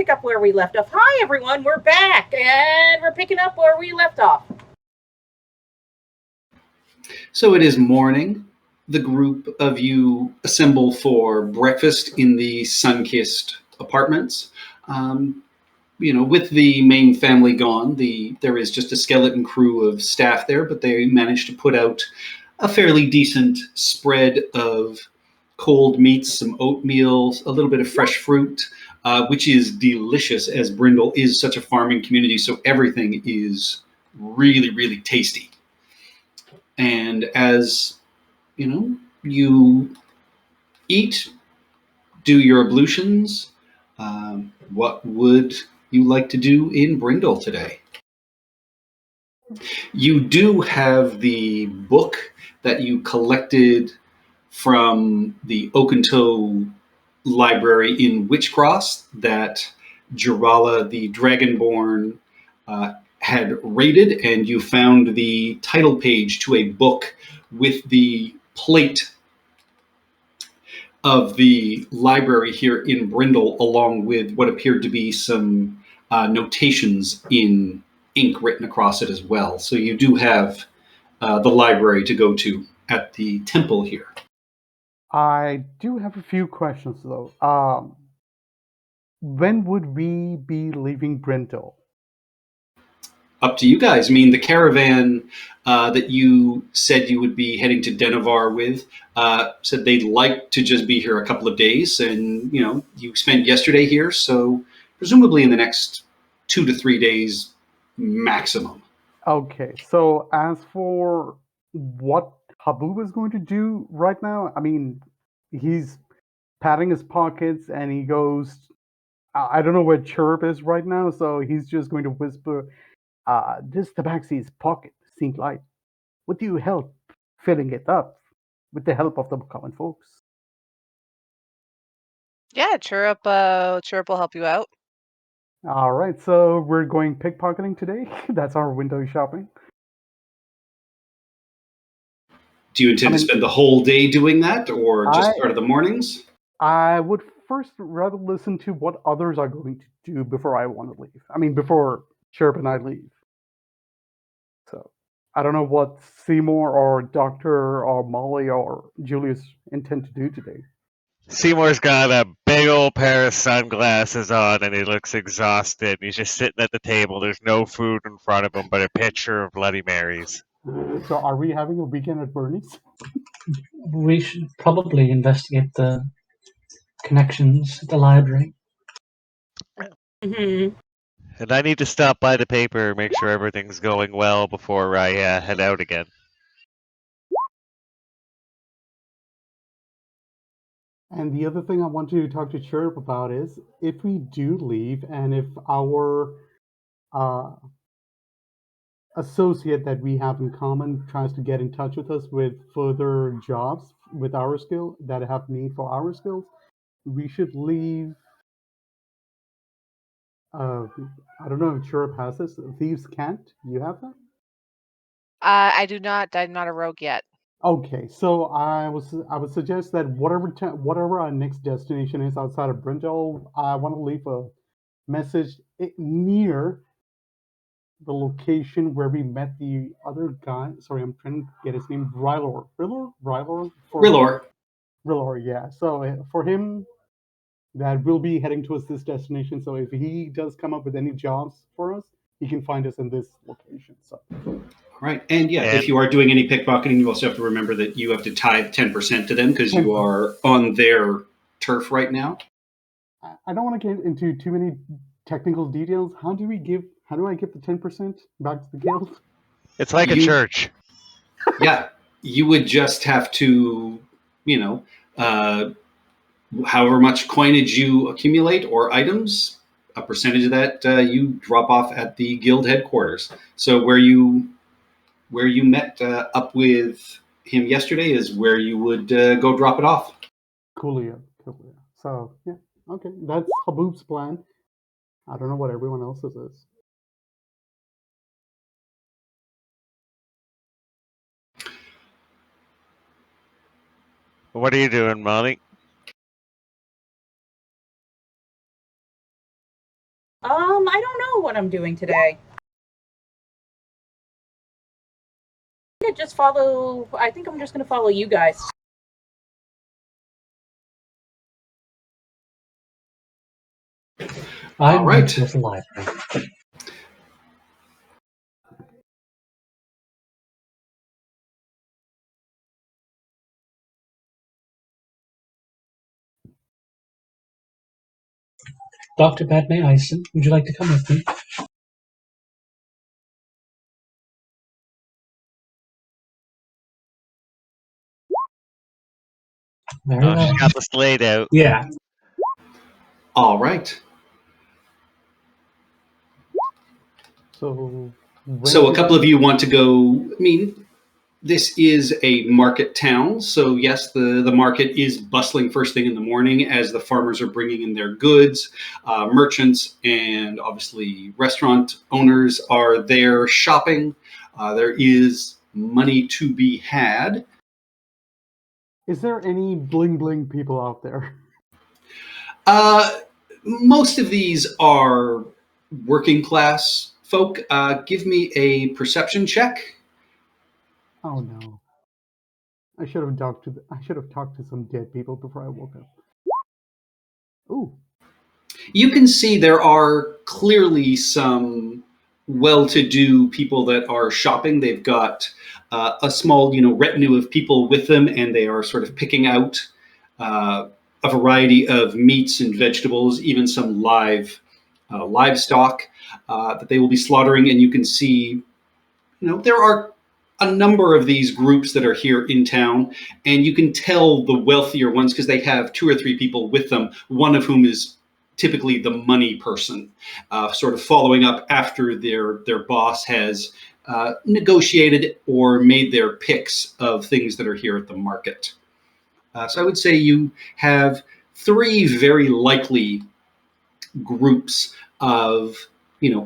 pick up where we left off. Hi, everyone. We're back, and we're picking up where we left off. So it is morning. The group of you assemble for breakfast in the sun-kissed apartments. With the main family gone, there is just a skeleton crew of staff there, but they managed to put out a fairly decent spread of cold meats, some oatmeal, a little bit of fresh fruit, which is delicious, as Brindle is such a farming community, so everything is really, really tasty. And as you eat, do your ablutions. What would you like to do in Brindle today? You do have the book that you collected from the Oakentoe library in Witchcross that Jirala the Dragonborn had raided, and you found the title page to a book with the plate of the library here in Brindle, along with what appeared to be some notations in ink written across it as well. So you do have the library to go to at the temple here. I do have a few questions, though. When would we be leaving Brindle? Up to you guys. I mean, the caravan that you said you would be heading to Denovar with said they'd like to just be here a couple of days, and you spent yesterday here, so presumably in the next 2 to 3 days maximum. Okay, so as for what Habub is going to do right now, I mean, he's patting his pockets and he goes, I don't know where Chirp is right now, so he's just going to whisper, this tabaxi's pocket seemed light. Would you help filling it up with the help of the common folks? Yeah, Chirrup will help you out. All right, so we're going pickpocketing today. That's our window shopping. Do you intend to spend the whole day doing that, or just part of the mornings? I would first rather listen to what others are going to do before I want to leave. I mean, before Chirp and I leave. So I don't know what Seymour or Doctor or Molly or Julius intend to do today. Seymour's got a big old pair of sunglasses on and he looks exhausted. He's just sitting at the table. There's no food in front of him but a pitcher of Bloody Marys. So are we having a weekend at Bernie's? We should probably investigate the connections at the library. Mm-hmm. And I need to stop by the paper, make sure everything's going well before I head out again. And the other thing I want to talk to Chirp about is if we do leave and if our associate that we have in common tries to get in touch with us with further jobs with our skill that have need for our skills, we should leave. I don't know if Chirp has this. Thieves' Cant. You have that? I do not. I'm not a rogue yet. Okay, so I would suggest that whatever our next destination is outside of Brindle, I want to leave a message near the location where we met the other guy. Sorry, I'm trying to get his name. Rylor. Rylor, yeah. So for him, that we'll be heading towards this destination. So if he does come up with any jobs for us, he can find us in this location. So. Right, and if you are doing any pickpocketing, you also have to remember that you have to tithe 10% to them because you are on their turf right now. I don't want to get into too many technical details. How do I give the 10% back to the guild? It's like a church. Yeah, you would just have to, however much coinage you accumulate or items, a percentage of that you drop off at the guild headquarters. So where you met up with him yesterday is where you would go drop it off. Coolio. So, yeah, okay. That's Habub's plan. I don't know what everyone else's is. What are you doing, Molly? I don't know what I'm doing today. I think I'm just gonna follow you guys. I'm All right. going to go to the library. Dr. Padme Ison, would you like to come with me? Very Oh, well. she's got this laid out. Yeah. All right. So, So a couple of you want to go. I mean, this is a market town, so yes, the market is bustling first thing in the morning as the farmers are bringing in their goods. Merchants and obviously restaurant owners are there shopping. There is money to be had. Is there any bling bling people out there? Most of these are working class folk. Give me a perception check. Oh no! I should have talked to some dead people before I woke up. Ooh, You can see there are clearly some well-to-do people that are shopping. They've got a small, retinue of people with them, and they are sort of picking out uh, a variety of meats and vegetables, even some livestock that they will be slaughtering. And you can see, there are a number of these groups that are here in town, and you can tell the wealthier ones because they have two or three people with them, one of whom is typically the money person, sort of following up after their boss has negotiated or made their picks of things that are here at the market. So I would say you have three very likely groups of,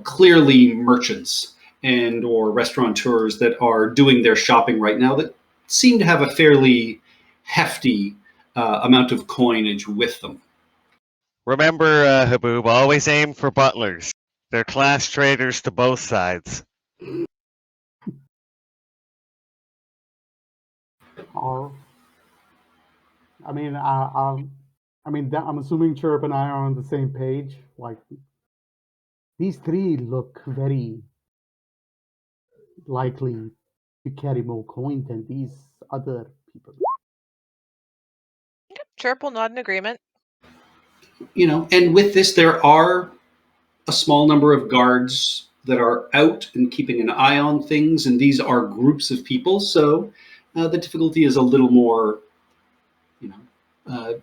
clearly merchants and or restaurateurs that are doing their shopping right now that seem to have a fairly hefty amount of coinage with them. Remember, Haboob, always aim for butlers. They're class traitors to both sides. or I mean, I'm assuming Chirp and I are on the same page. Like, these three look very likely to carry more coin than these other people. Chirp will nod in agreement. And with this, there are a small number of guards that are out and keeping an eye on things, and these are groups of people. So the difficulty is a little more, uh,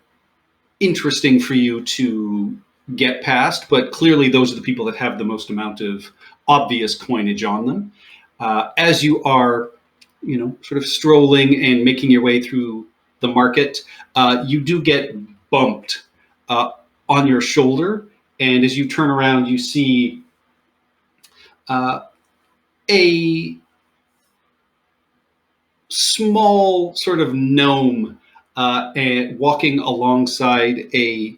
interesting for you to get past. But clearly, those are the people that have the most amount of obvious coinage on them. As you are, sort of strolling and making your way through the market, you do get bumped on your shoulder, and as you turn around, you see a small sort of gnome and walking alongside a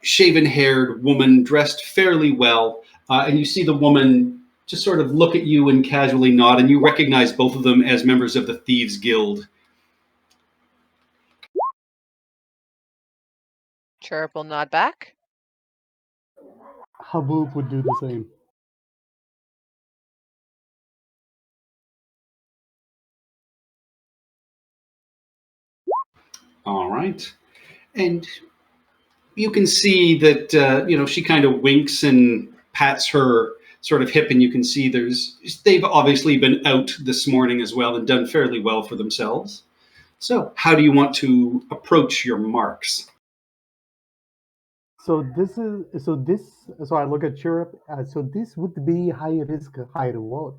shaven-haired woman dressed fairly well, and you see the woman just sort of look at you and casually nod, and you recognize both of them as members of the Thieves Guild. Chirp will nod back. Haboob would do the same. All right, and you can see that she kind of winks and pats her sort of hip, and you can see they've obviously been out this morning as well and done fairly well for themselves. So, how do you want to approach your marks? So I look at Chirp. So this would be high risk, high reward.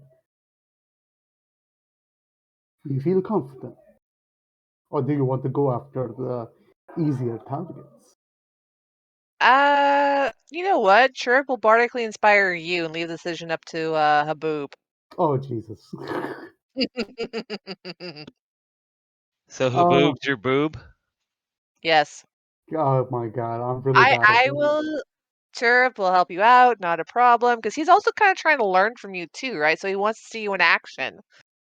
Do you feel confident, or do you want to go after the easier targets? You know what? Chirp will bardically inspire you and leave the decision up to Haboob. Oh Jesus! So Oh, Haboob's your boob? Yes. oh my God! I'm really bad at I this. will Chirp will help you out, not a problem. Because he's also kind of trying to learn from you too, right? So he wants to see you in action.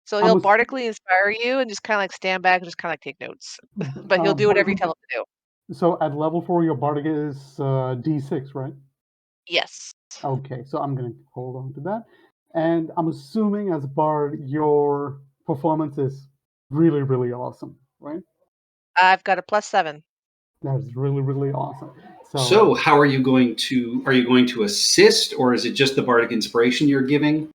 So I'm he'll a, bardically inspire you and just kind of like stand back and just kind of like take notes. But he'll do whatever you tell him to do. so at level 4, your bardic is D6, right? Yes. Okay, so I'm gonna hold on to that. And I'm assuming as a bard, your performance is really, really awesome, right? I've got a +7. That's really, really awesome. So, how are you going to? Are you going to assist, or is it just the bardic inspiration you're giving?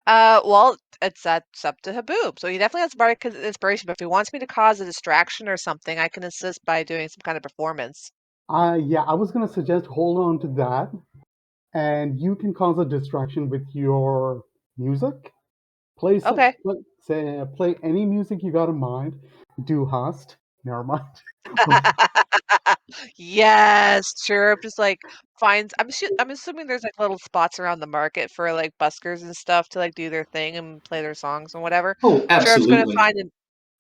Well, that's up to Haboob. So he definitely has bardic inspiration, but if he wants me to cause a distraction or something, I can assist by doing some kind of performance. Yeah, I was gonna suggest hold on to that, and you can cause a distraction with your music. Play some, Okay. play any music you got in mind. Do Hast. Never mind. Yes, Chirp just like finds. I'm assuming there's like little spots around the market for like buskers and stuff to like do their thing and play their songs and whatever. Oh, Chirp's gonna absolutely. find an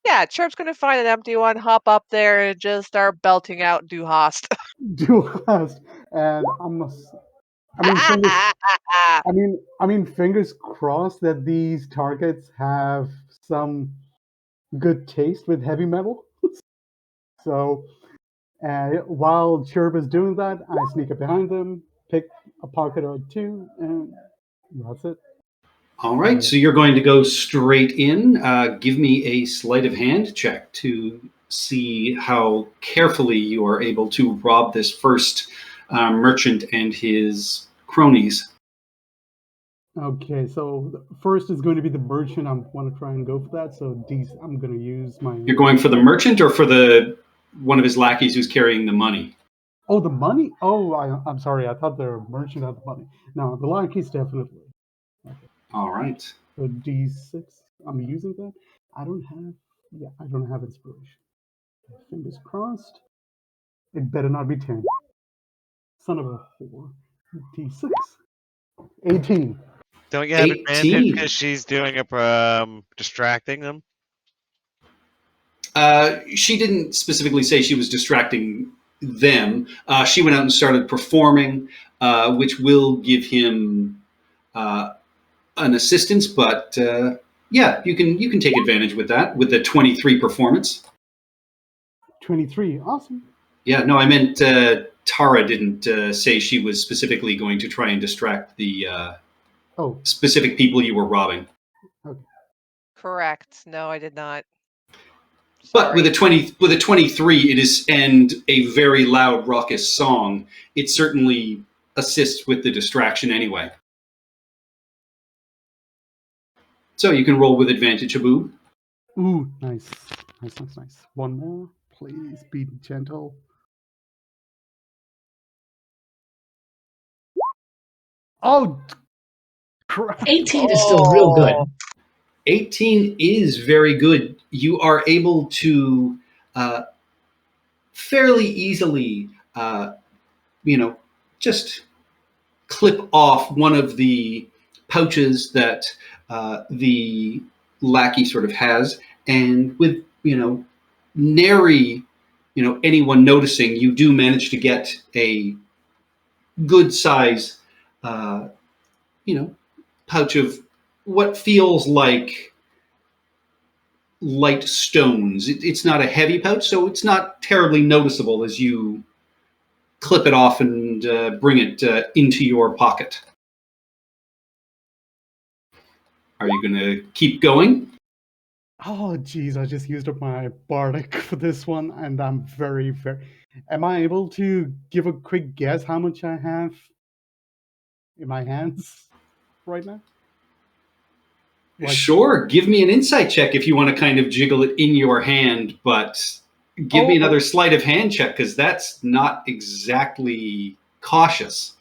Yeah, Chirp's gonna find an empty one, hop up there, and just start belting out Du Hast. Do Hast, and I mean, fingers crossed that these targets have some good taste with heavy metal. So, while Chirp is doing that, I sneak up behind them, pick a pocket or two, and that's it. All right, so you're going to go straight in. Give me a sleight of hand check to see how carefully you are able to rob this first merchant and his cronies. Okay, so first is going to be the merchant. I want to try and go for that. So I'm going to use my. You're going for the merchant or for the one of his lackeys who's carrying the money? Oh, the money. Oh, I'm sorry. I thought the merchant had the money. No, the lackey's definitely. Okay. All right. So D6. I'm using that. I don't have inspiration. Fingers crossed. It better not be 10. Son of a whore. D6. 18. Don't you have advantage 18. because she's doing distracting them? She didn't specifically say she was distracting them. She went out and started performing, which will give him an assistance. But yeah, you can take advantage with that with the 23 performance. 23. Awesome. Yeah, no, I meant Tara didn't say she was specifically going to try and distract the specific people you were robbing. Okay. Correct. No, I did not. But with a 23, it is and a very loud, raucous song. It certainly assists with the distraction anyway. So you can roll with advantage, Haboob. Ooh, nice. Nice. One more, please. Be gentle. Oh, crap. 18 is still real good. 18 is very good. You are able to fairly easily, just clip off one of the pouches that the lackey sort of has, and with nary anyone noticing, you do manage to get a good size pouch of what feels like light stones. It's not a heavy pouch, so it's not terribly noticeable as you clip it off and bring it into your pocket. Are you going to keep going? Oh, geez, I just used up my bardic for this one, and I'm very. Am I able to give a quick guess how much I have in my hands right now? Sure. Give me an insight check if you want to kind of jiggle it in your hand, but give me another sleight of hand check because that's not exactly cautious.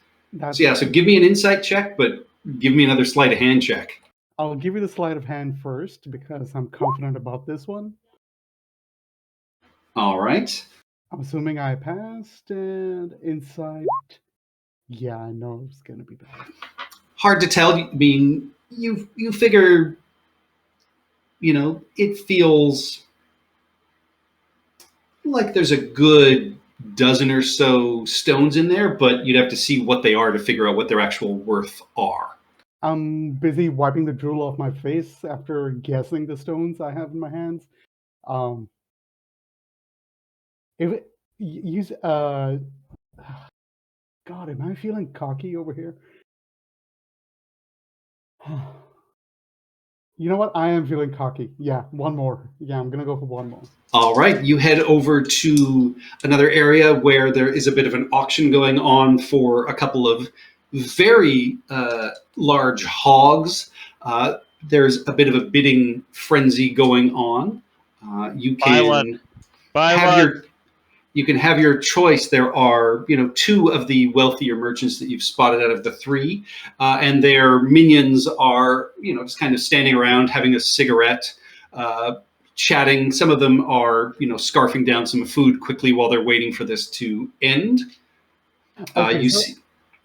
So give me an insight check, but give me another sleight of hand check. I'll give you the sleight of hand first because I'm confident about this one. All right. I'm assuming I passed, and insight. Yeah, I know it's gonna be bad. Hard to tell. I mean, you figure, it feels like there's a good dozen or so stones in there, but you'd have to see what they are to figure out what their actual worth are. I'm busy wiping the drool off my face after guessing the stones I have in my hands. Um, if it, use God, am I feeling cocky over here? You know what? I am feeling cocky. Yeah, one more. Yeah, I'm gonna go for one more. All right, you head over to another area where there is a bit of an auction going on for a couple of very large hogs. There's a bit of a bidding frenzy going on. You Buy can one. Buy have one. your you can have your choice. There are, two of the wealthier merchants that you've spotted out of the three, and their minions are, just kind of standing around having a cigarette, chatting. Some of them are, scarfing down some food quickly while they're waiting for this to end. Okay, You so, see,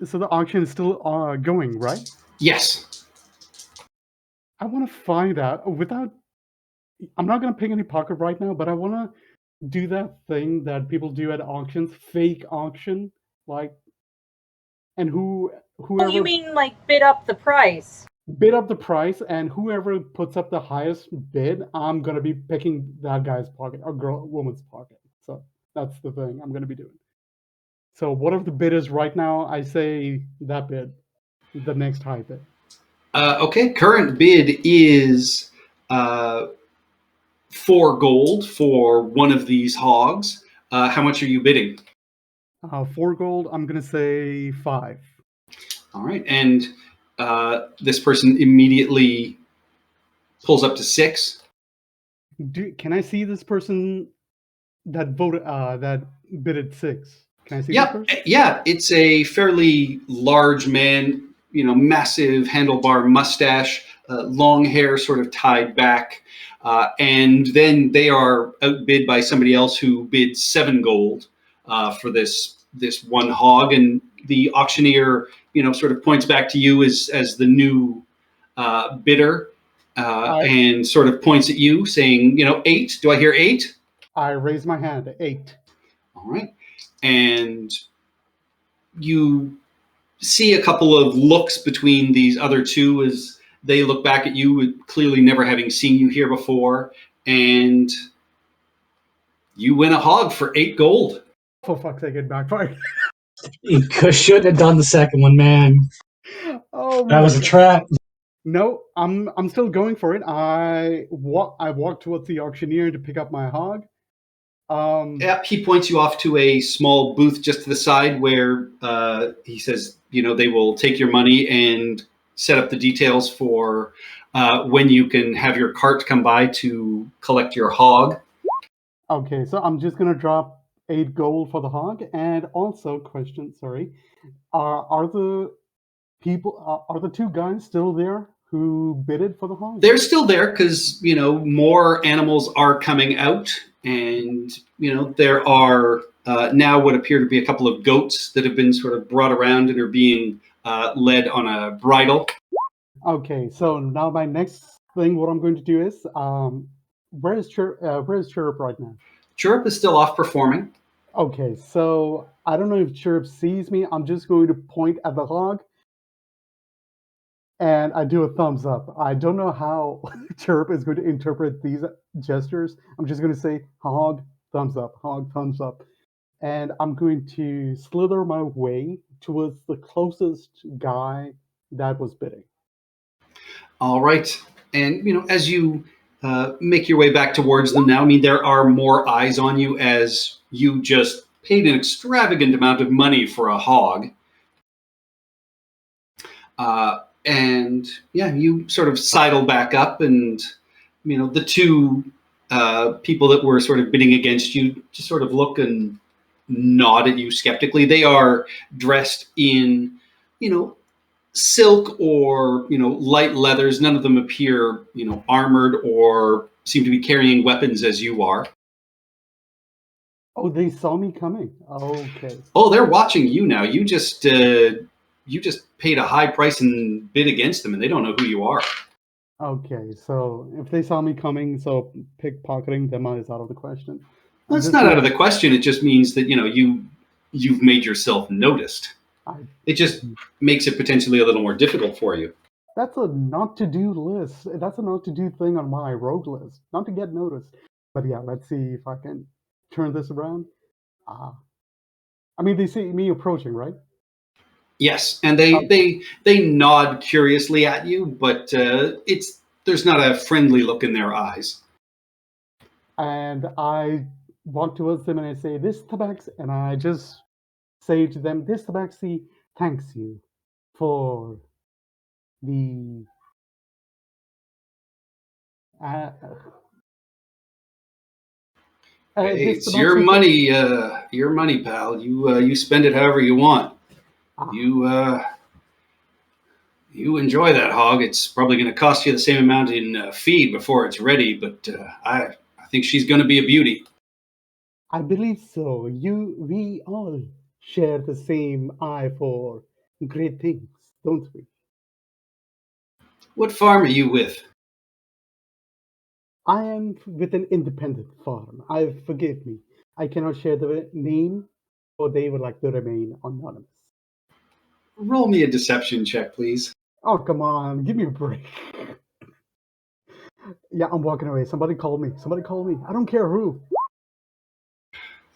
so the auction is still going, right? yes. I want to find out without. I'm not gonna pick any pocket right now, but I want to do that thing that people do at auctions, fake auction, like, and Oh, whoever you mean like bid up the price? bid up the price, and whoever puts up the highest bid, I'm gonna be picking that guy's pocket or woman's pocket. So that's the thing I'm gonna be doing. So whatever the bid is right now, I say that bid, the next high bid. Okay, current bid is 4 gold for one of these hogs. How much are you bidding? 4 gold. I'm gonna say 5. All right, and this person immediately pulls up to 6. Can I see this person that voted that bid at 6? Can I see this Yeah, person? yeah, it's a fairly large man, massive handlebar mustache, long hair sort of tied back, and then they are outbid by somebody else who bid 7 gold for this one hog, and the auctioneer, sort of points back to you as the new bidder, and sort of points at you, saying, 8. Do I hear 8? I raise my hand. 8. All right, and you see a couple of looks between these other two as they look back at you, clearly never having seen you here before, and you win a hog for 8 gold. For fuck's sake, it backfired. You shouldn't have done the second one, man. Oh, That was a trap. No, I'm still going for it. I walk towards the auctioneer to pick up my hog. Yeah, he points you off to a small booth just to the side where he says, they will take your money and set up the details for when you can have your cart come by to collect your hog. Okay, so I'm just gonna drop 8 gold for the hog, and also question. Sorry, are the people are the 2 guys still there who bidded for the hog? They're still there because, more animals are coming out, and, there are now what appear to be a couple of goats that have been sort of brought around and are being led on a bridle. Okay, so now my next thing, what I'm going to do is, where is Chirrup right now? Chirrup is still off performing. Okay, so I don't know if Chirrup sees me. I'm just going to point at the hog, and I do a thumbs up. I don't know how Chirrup is going to interpret these gestures. I'm just going to say hog, thumbs up, hog, thumbs up. And I'm going to slither my way towards the closest guy that was bidding. All right. And, as you make your way back towards them now, there are more eyes on you as you just paid an extravagant amount of money for a hog. And yeah, you sort of sidle back up, and the 2 people that were sort of bidding against you just sort of look and nod at you skeptically. They are dressed in, silk or light leathers. None of them appear armored or seem to be carrying weapons as you are. Oh, they saw me coming. Okay. Oh, they're watching you now. You just paid a high price and bid against them, and they don't know who you are. Okay, so if they saw me coming, so pickpocketing them is out of the question. Well, it's This not is- out of the question. It just means that you've made yourself noticed. I- It just makes it potentially a little more difficult for you. That's a not to do list. That's a not to do thing on my rogue list. Not to get noticed. But yeah, let's see if I can turn this around. I mean, they see me approaching, right? Yes, and they nod curiously at you, but there's not a friendly look in their eyes. And I walk towards them and I say, "This tabaxi," and I just say to them, "This tabaxi thanks you for the Hey, this it's your tabaxi your money, pal. You spend it however you want. Ah. You enjoy that hog. It's probably going to cost you the same amount in feed before it's ready, but I think she's going to be a beauty. I believe so. We all share the same eye for great things, don't we? What farm are you with? I am with an independent farm. Forgive me. I cannot share the name, or they would like to remain anonymous. Roll me a deception check, please. Oh, come on, give me a break. Yeah, I'm walking away. Somebody call me. Somebody call me. I don't care who.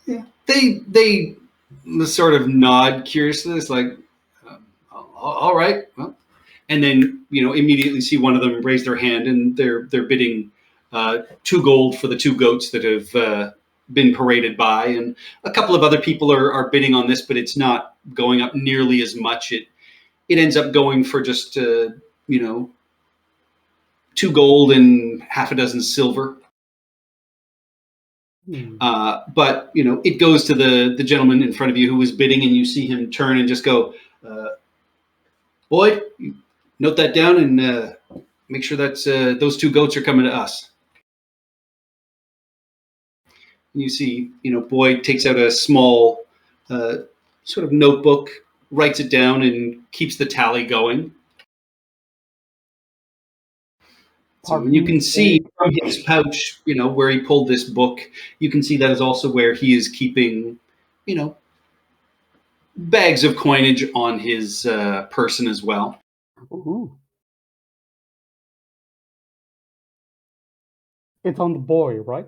Yeah. They sort of nod curiously. It's like, all right, well, and then immediately see one of them raise their hand, and they're bidding 2 gold for the 2 goats that have been paraded by, and a couple of other people are bidding on this, but it's not going up nearly as much. It ends up going for just 2 gold and half a dozen silver. But it goes to the gentleman in front of you who was bidding, and you see him turn and just go, Boyd, note that down and make sure that's those 2 goats are coming to us. And you see, Boyd takes out a small sort of notebook, writes it down, and keeps the tally going. So you can see from his pouch, where he pulled this book, you can see that is also where he is keeping, bags of coinage on his person as well. Ooh. It's on the boy, right?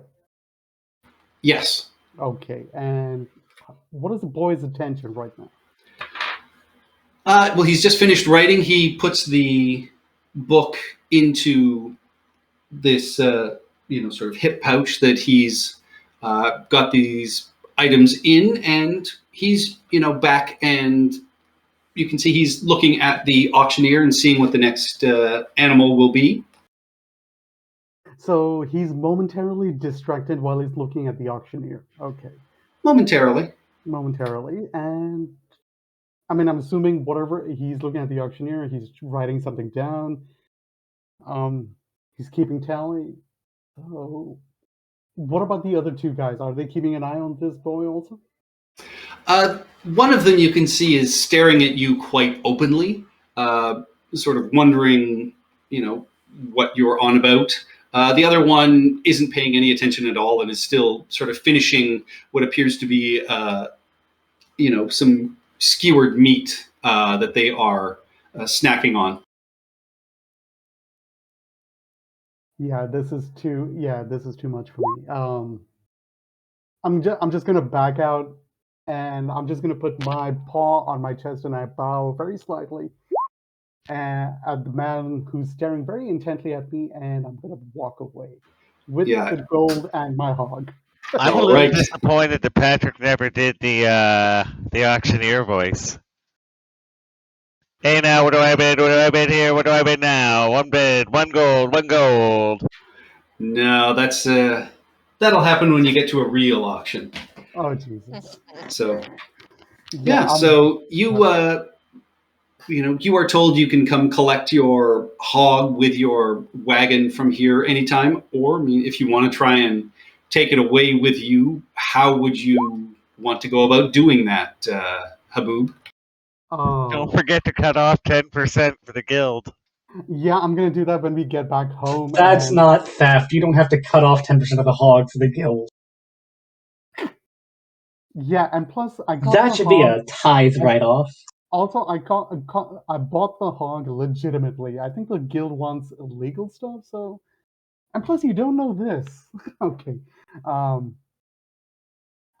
Yes. Okay, and what is the boy's attention right now? Well, he's just finished writing. He puts the book into this, sort of hip pouch that he's got these items in, and he's, back, and you can see he's looking at the auctioneer and seeing what the next animal will be. So he's momentarily distracted while he's looking at the auctioneer. Okay. Momentarily. And I mean, I'm assuming whatever he's looking at the auctioneer, he's writing something down. He's keeping tally. So, what about the other 2 guys? Are they keeping an eye on this boy also? One of them you can see is staring at you quite openly, sort of wondering, what you're on about. The other one isn't paying any attention at all and is still sort of finishing what appears to be, some skewered meat that they are snacking on. Yeah, this is too much for me. I'm just gonna back out, and I'm just gonna put my paw on my chest and I bow very slightly at the man who's staring very intently at me, and I'm gonna walk away with the gold and my hog. I'm a little disappointed that Patrick never did the auctioneer voice. Hey, now, what do I bid? What do I bid here? What do I bid now? 1 bid, 1 gold, 1 gold. No, that's that'll happen when you get to a real auction. Oh, Jesus. So so you you are told you can come collect your hog with your wagon from here anytime, or if you want to try and take it away with you, how would you want to go about doing that, Haboob? Don't forget to cut off 10% for the guild. Yeah, I'm gonna do that when we get back home. That's not theft. You don't have to cut off 10% of the hog for the guild. Yeah, and plus I got That the should be hog. a tithe write-off. Also, I bought the hog legitimately. I think the guild wants illegal stuff, so and plus you don't know this. Okay. Um,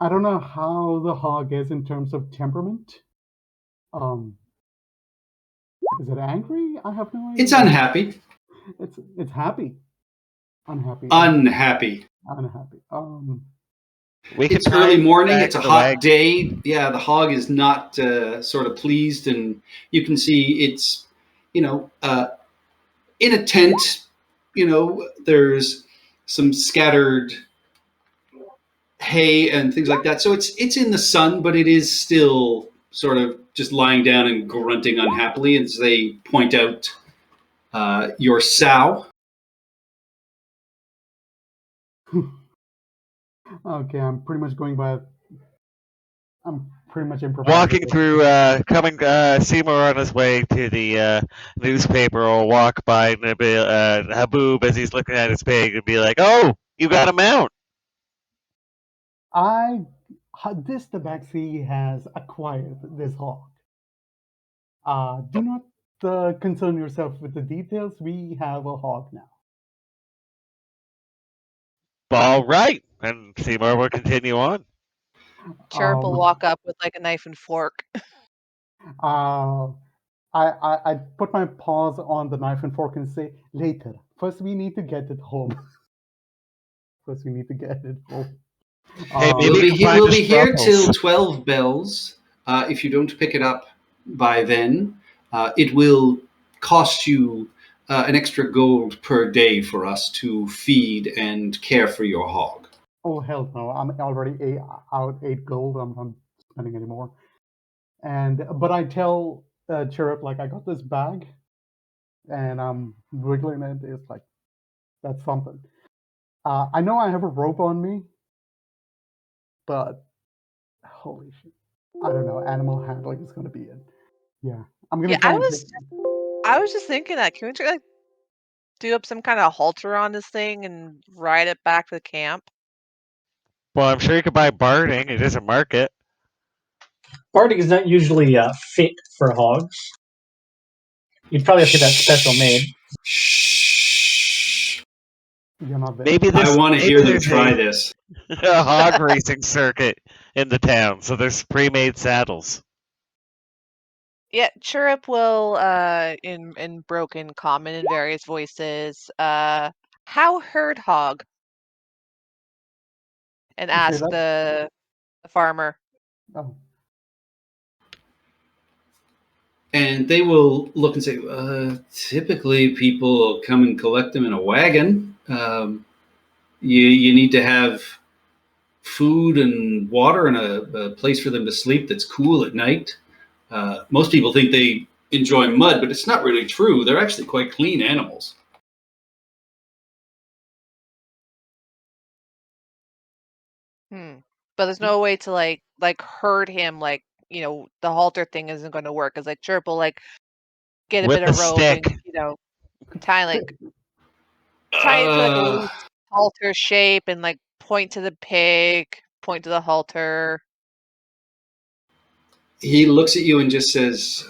I don't know how the hog is in terms of temperament. Um, is it angry? I have no idea. It's unhappy. It's happy. Unhappy. Unhappy. Unhappy. We could It's early tie morning. back It's a the hot wagon. day. Yeah, the hog is not sort of pleased, and you can see it's, in a tent. There's some scattered hay and things like that. So it's in the sun, but it is still sort of just lying down and grunting unhappily as they point out your sow. Okay, I'm pretty much going by. I'm pretty much improvising. Walking through, Seymour on his way to the newspaper will walk by Haboob as he's looking at his pig and be like, "Oh, you got a mount." This tabaxi has acquired this hog. Do not concern yourself with the details. We have a hog now. All right, and Seymour will continue on. Chirp will Um, walk up with like a knife and fork. I put my paws on the knife and fork and say, later. First, we need to get it home. First, we need to get it home. Hey, maybe We'll you be, can find we'll us be here truffles. till 12 bells. If you don't pick it up by then, it will cost you an extra gold per day for us to feed and care for your hog. Oh, hell no. I'm already out 8 gold. I'm not spending any more. But I tell Chirrup, like, I got this bag and I'm wiggling it. It's like, that's something. I know I have a rope on me, but holy shit. I don't know. Animal handling is going to be it. Yeah. I'm going to Yeah, try I and was just thinking that. Can we try, like, do up some kind of halter on this thing and ride it back to the camp? Well, I'm sure you could buy barding. It is a market. Barding is not usually fit for hogs. You'd probably have to get that special made. Shh. You're not there. Maybe I want to hear them there's try this. a hog racing circuit in the town, so there's pre-made saddles. Yeah, Chirrup will, in broken common in various voices, how herd hog? And You say ask that? the farmer. Oh. And they will look and say, typically people come and collect them in a wagon. You need to have food and water and a place for them to sleep that's cool at night. Most people think they enjoy mud, but it's not really true. They're actually quite clean animals. But there's no way to like herd him, like, the halter thing isn't going to work. Cause like Chirp will like get a With bit a of rope stick. and tie it into like a loose halter shape and like point to the pig, point to the halter. He looks at you and just says,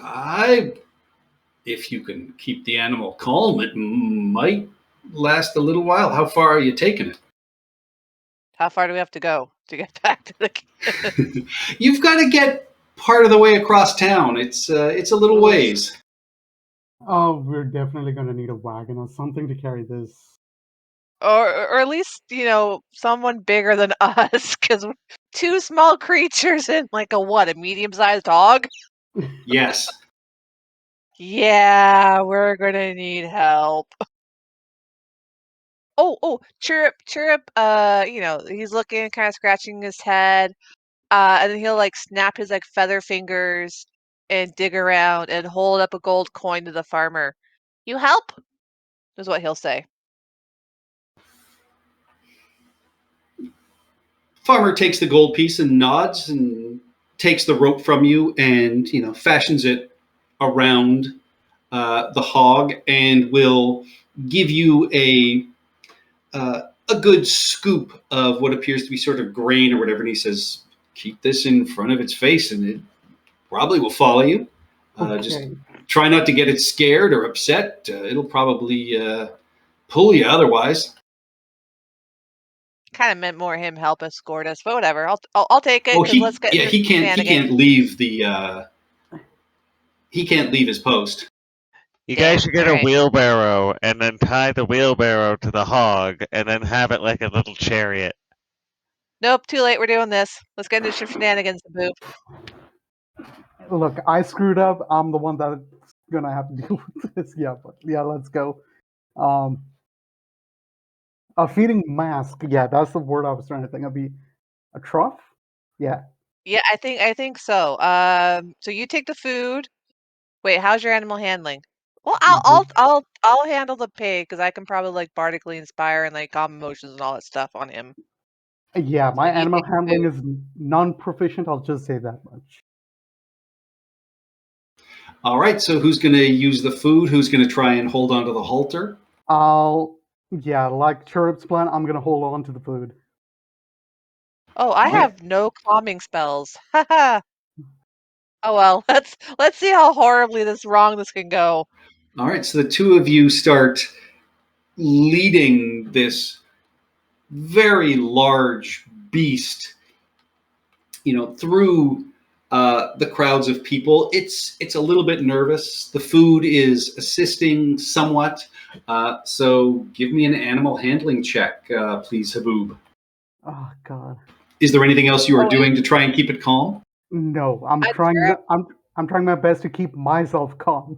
if you can keep the animal calm, it might last a little while. How far are you taking it? How far do we have to go to get back to the You've got to get part of the way across town. It's a little ways. Oh, we're definitely going to need a wagon or something to carry this. or at least, someone bigger than us, because 2 small creatures and like a medium-sized dog? Yes. Yeah, we're gonna need help. Oh, Chirrup, he's looking, kind of scratching his head, and then he'll like snap his like feather fingers and dig around and hold up a gold coin to the farmer. You help? Is what he'll say. Farmer takes the gold piece and nods and takes the rope from you and fashions it around the hog and will give you a good scoop of what appears to be sort of grain or whatever. And he says, keep this in front of its face, and it probably will follow you. Just Okay. try not to get it scared or upset. It'll probably pull you otherwise. Kind of meant more him help escort us, but whatever. I'll take it Oh, because let's get into he can't shenanigans. leave he can't leave his post. You Yeah, guys should get a alright. wheelbarrow and then tie the wheelbarrow to the hog and then have it like a little chariot. Nope, too late. We're doing this. Let's get into some shenanigans, Haboob. Look, I screwed up. I'm the one that's gonna have to deal with this. Yeah, but yeah, let's go. A feeding mask. Yeah, that's the word I was trying to think of. Be a trough. Yeah. Yeah, I think so. So you take the food. Wait, how's your animal handling? Well, I'll handle the pig because I can probably like bardically inspire and like calm emotions and all that stuff on him. Yeah, So my you animal take the handling food. is non-proficient. I'll just say that much. All right, so who's going to use the food? Who's going to try and hold on to the halter? Yeah, like Chirrup's plan, I'm gonna hold on to the food. Oh, I Alright. have no calming spells. Haha. Oh well, let's see how horribly wrong this can go. All right, so the two of you start leading this very large beast, through the crowds of people. It's a little bit nervous. The food is assisting somewhat. So give me an animal handling check, please, Haboob. Oh God. Is there anything else you are Oh, doing to try and keep it calm? No, I'm I'm trying. sure I'm trying my best to keep myself calm.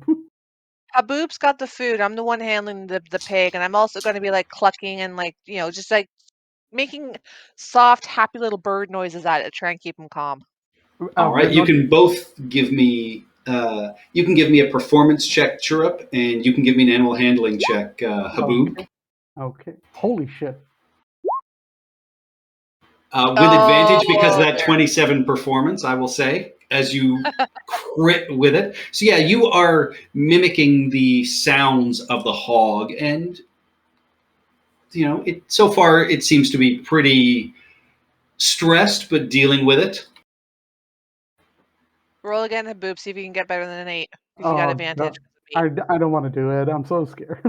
Haboob's got the food. I'm the one handling the pig, and I'm also going to be like clucking and like just like making soft, happy little bird noises at it to try and keep him calm. All right, We're you not. can both give me. You can give me a performance check, Chirrup, and you can give me an animal handling check, Haboob. Okay. Okay. Holy shit. With advantage because of Oh, that there. 27 performance, I will say, as you crit with it. So yeah, you are mimicking the sounds of the hog, and so far it seems to be pretty stressed, but dealing with it. Roll again, Haboob. See if you can get better than an 8. If you got Oh advantage. God. I don't want to do it. I'm so scared.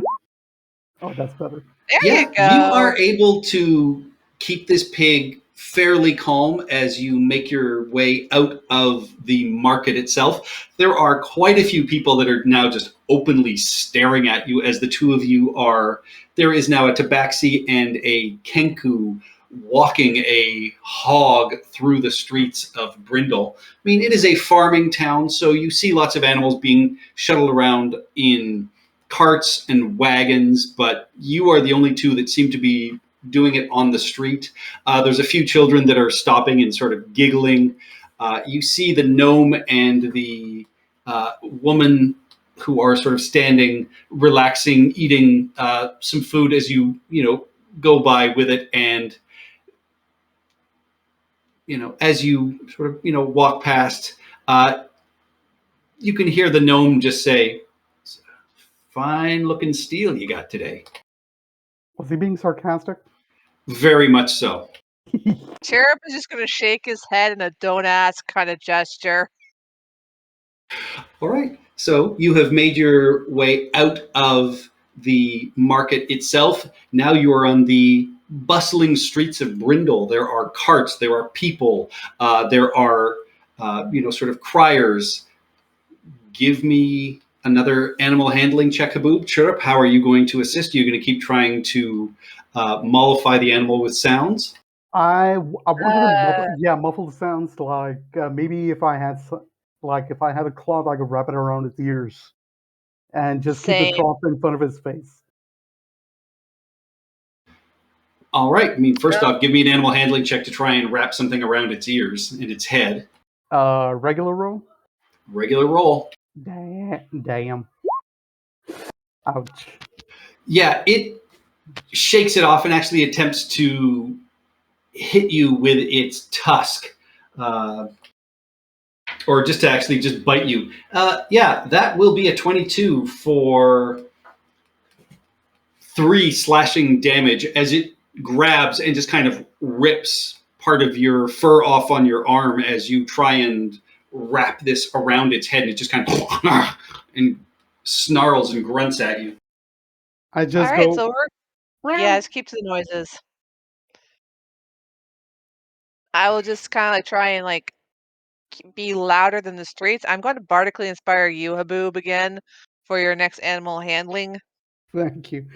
Oh, that's better. There Yeah, you go. you are able to keep this pig fairly calm as you make your way out of the market itself. There are quite a few people that are now just openly staring at you as the two of you are. There is now a tabaxi and a kenku walking a hog through the streets of Brindle. I mean, it is a farming town, so you see lots of animals being shuttled around in carts and wagons, but you are the only two that seem to be doing it on the street. There's a few children that are stopping and sort of giggling. You see the gnome and the woman who are sort of standing, relaxing, eating some food as you go by with it, and as you sort of walk past, you can hear the gnome just say, "Fine looking steel you got today." Was he being sarcastic? Very much so. Cherub is just going to shake his head in a don't ask kind of gesture. All right. So you have made your way out of the market itself. Now you are on the bustling streets of Brindle. There are carts, there are people, there are, sort of criers. Give me another animal handling check, Haboob. Chirrup, how are you going to assist? You're going to keep trying to mollify the animal with sounds? I wanted to muffle the sounds like maybe if I had a cloth, I could wrap it around its ears and just keep the Same. trough in front of his face. All right. I mean, first off, give me an animal handling check to try and wrap something around its ears and its head. Regular roll. Regular roll. Damn. Ouch. Yeah, it shakes it off and actually attempts to hit you with its tusk, or just to actually just bite you. Yeah, that will be a 22 for 3 slashing damage as it grabs and just kind of rips part of your fur off on your arm as you try and wrap this around its head, and it just kind of and snarls and grunts at you. I All just right, go. so yeah, just keep to the noises. I will just kind of like try and like be louder than the streets. I'm going to bardically inspire you, Haboob, again for your next animal handling. Thank you.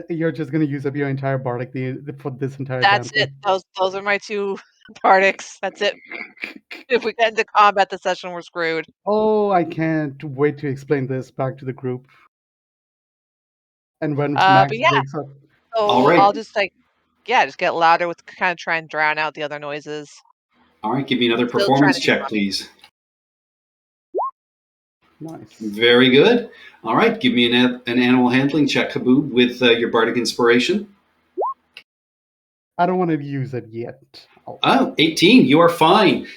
You're just gonna use up your entire bardic for this entire That's damn it. Those are my 2 bardics. That's it. If we get into combat this session, we're screwed. Oh, I can't wait to explain this back to the group. And when But Max yeah, wakes up, so All right. I'll just like just get louder with kind of try and drown out the other noises. All right, give me another Still trying performance to be check, fun. please. nice. Very good. All right, give me an animal handling check, Haboob, with your bardic inspiration. I don't want to use it yet. Oh, 18. You are fine.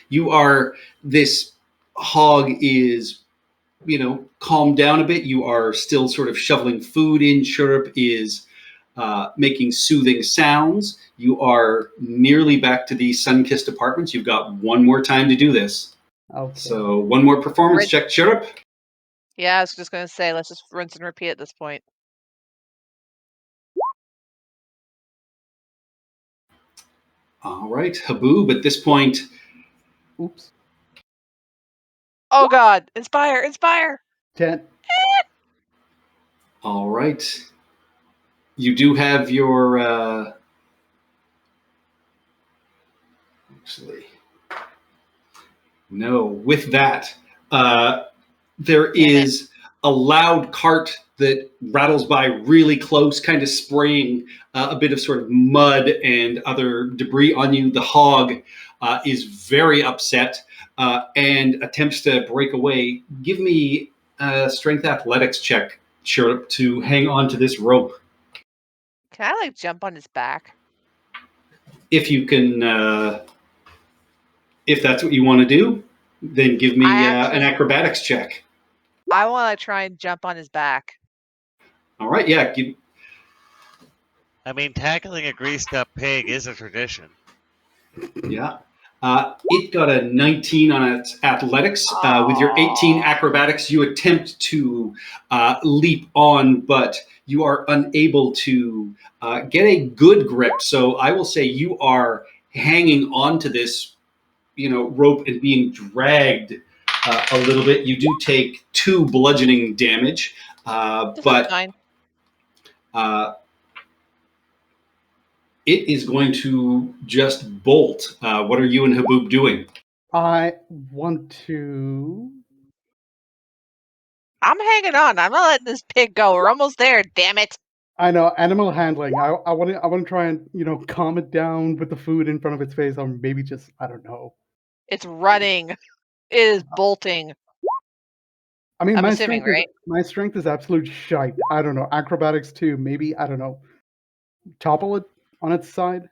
This hog is, calmed down a bit. You are still sort of shoveling food in. Chirrup is making soothing sounds. You are nearly back to the sun-kissed apartments. You've got one more time to do this. Okay. So one more performance Right. check, Chirrup. Yeah, I was just gonna say, let's just rinse and repeat at this point. All right, Haboob, at this point, Oops. Oh God! Inspire! Inspire! 10. all right. You do have your actually, no, with that, there is a loud cart that rattles by really close, kind of spraying a bit of sort of mud and other debris on you. The hog is very upset and attempts to break away. Give me a strength athletics check, Chirrup, to hang on to this rope. Can I like jump on his back? If you can, if that's what you want to do, then give me an acrobatics check. I want to try and jump on his back. All right, yeah. I mean, tackling a greased up pig is a tradition. Yeah. It got a 19 on its athletics. With your 18 acrobatics, you attempt to leap on, but you are unable to get a good grip. So I will say you are hanging onto this, rope and being dragged a little bit. You do take 2 bludgeoning damage, This is but fine. it is going to just bolt. What are you and Haboob doing? I want to. I'm hanging on. I'm not letting this pig go. We're almost there. Damn it! I know animal handling. I want to try and calm it down with the food in front of its face, or maybe just I don't know. It's running. It is bolting. I mean, I'm my assuming, strength right? my strength is absolute shite. I don't know. Acrobatics too. Maybe I don't know. Topple it on its side.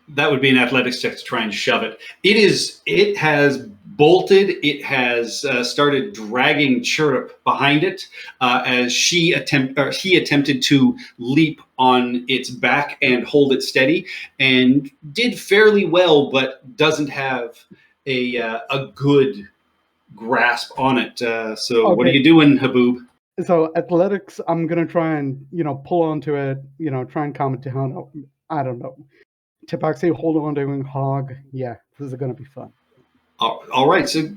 That would be an athletics check to try and shove it. It has bolted. It has started dragging Chirrup behind it as he attempted to leap on its back and hold it steady, and did fairly well, but doesn't have a good grasp on it. So what are Okay. you doing, Haboob? So athletics, I'm gonna try and pull onto it. Try and calm it down. I don't know. Tabaxi, hold on to hog. Yeah, this is gonna be fun. All right. So,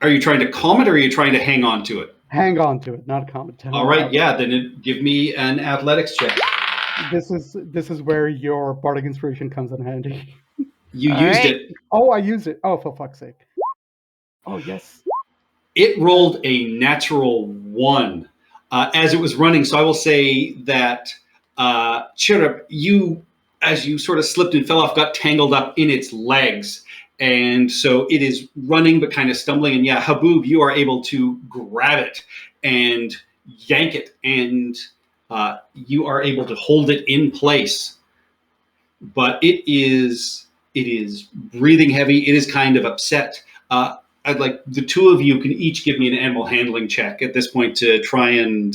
are you trying to calm it, or are you trying to hang on to it? Hang on to it, not calm it down. All right. Yeah. Then give me an athletics check. This is where your bardic inspiration comes in handy. You All used right. it. Oh, I used it. Oh, for fuck's sake. Oh yes. It rolled a natural 1 as it was running. So I will say that Chirrup, as you sort of slipped and fell off, got tangled up in its legs. And so it is running but kind of stumbling. And yeah, Haboob, you are able to grab it and yank it. And you are able to hold it in place. But it is breathing heavy. It is kind of upset. I'd like the 2 of you can each give me an animal handling check at this point to try and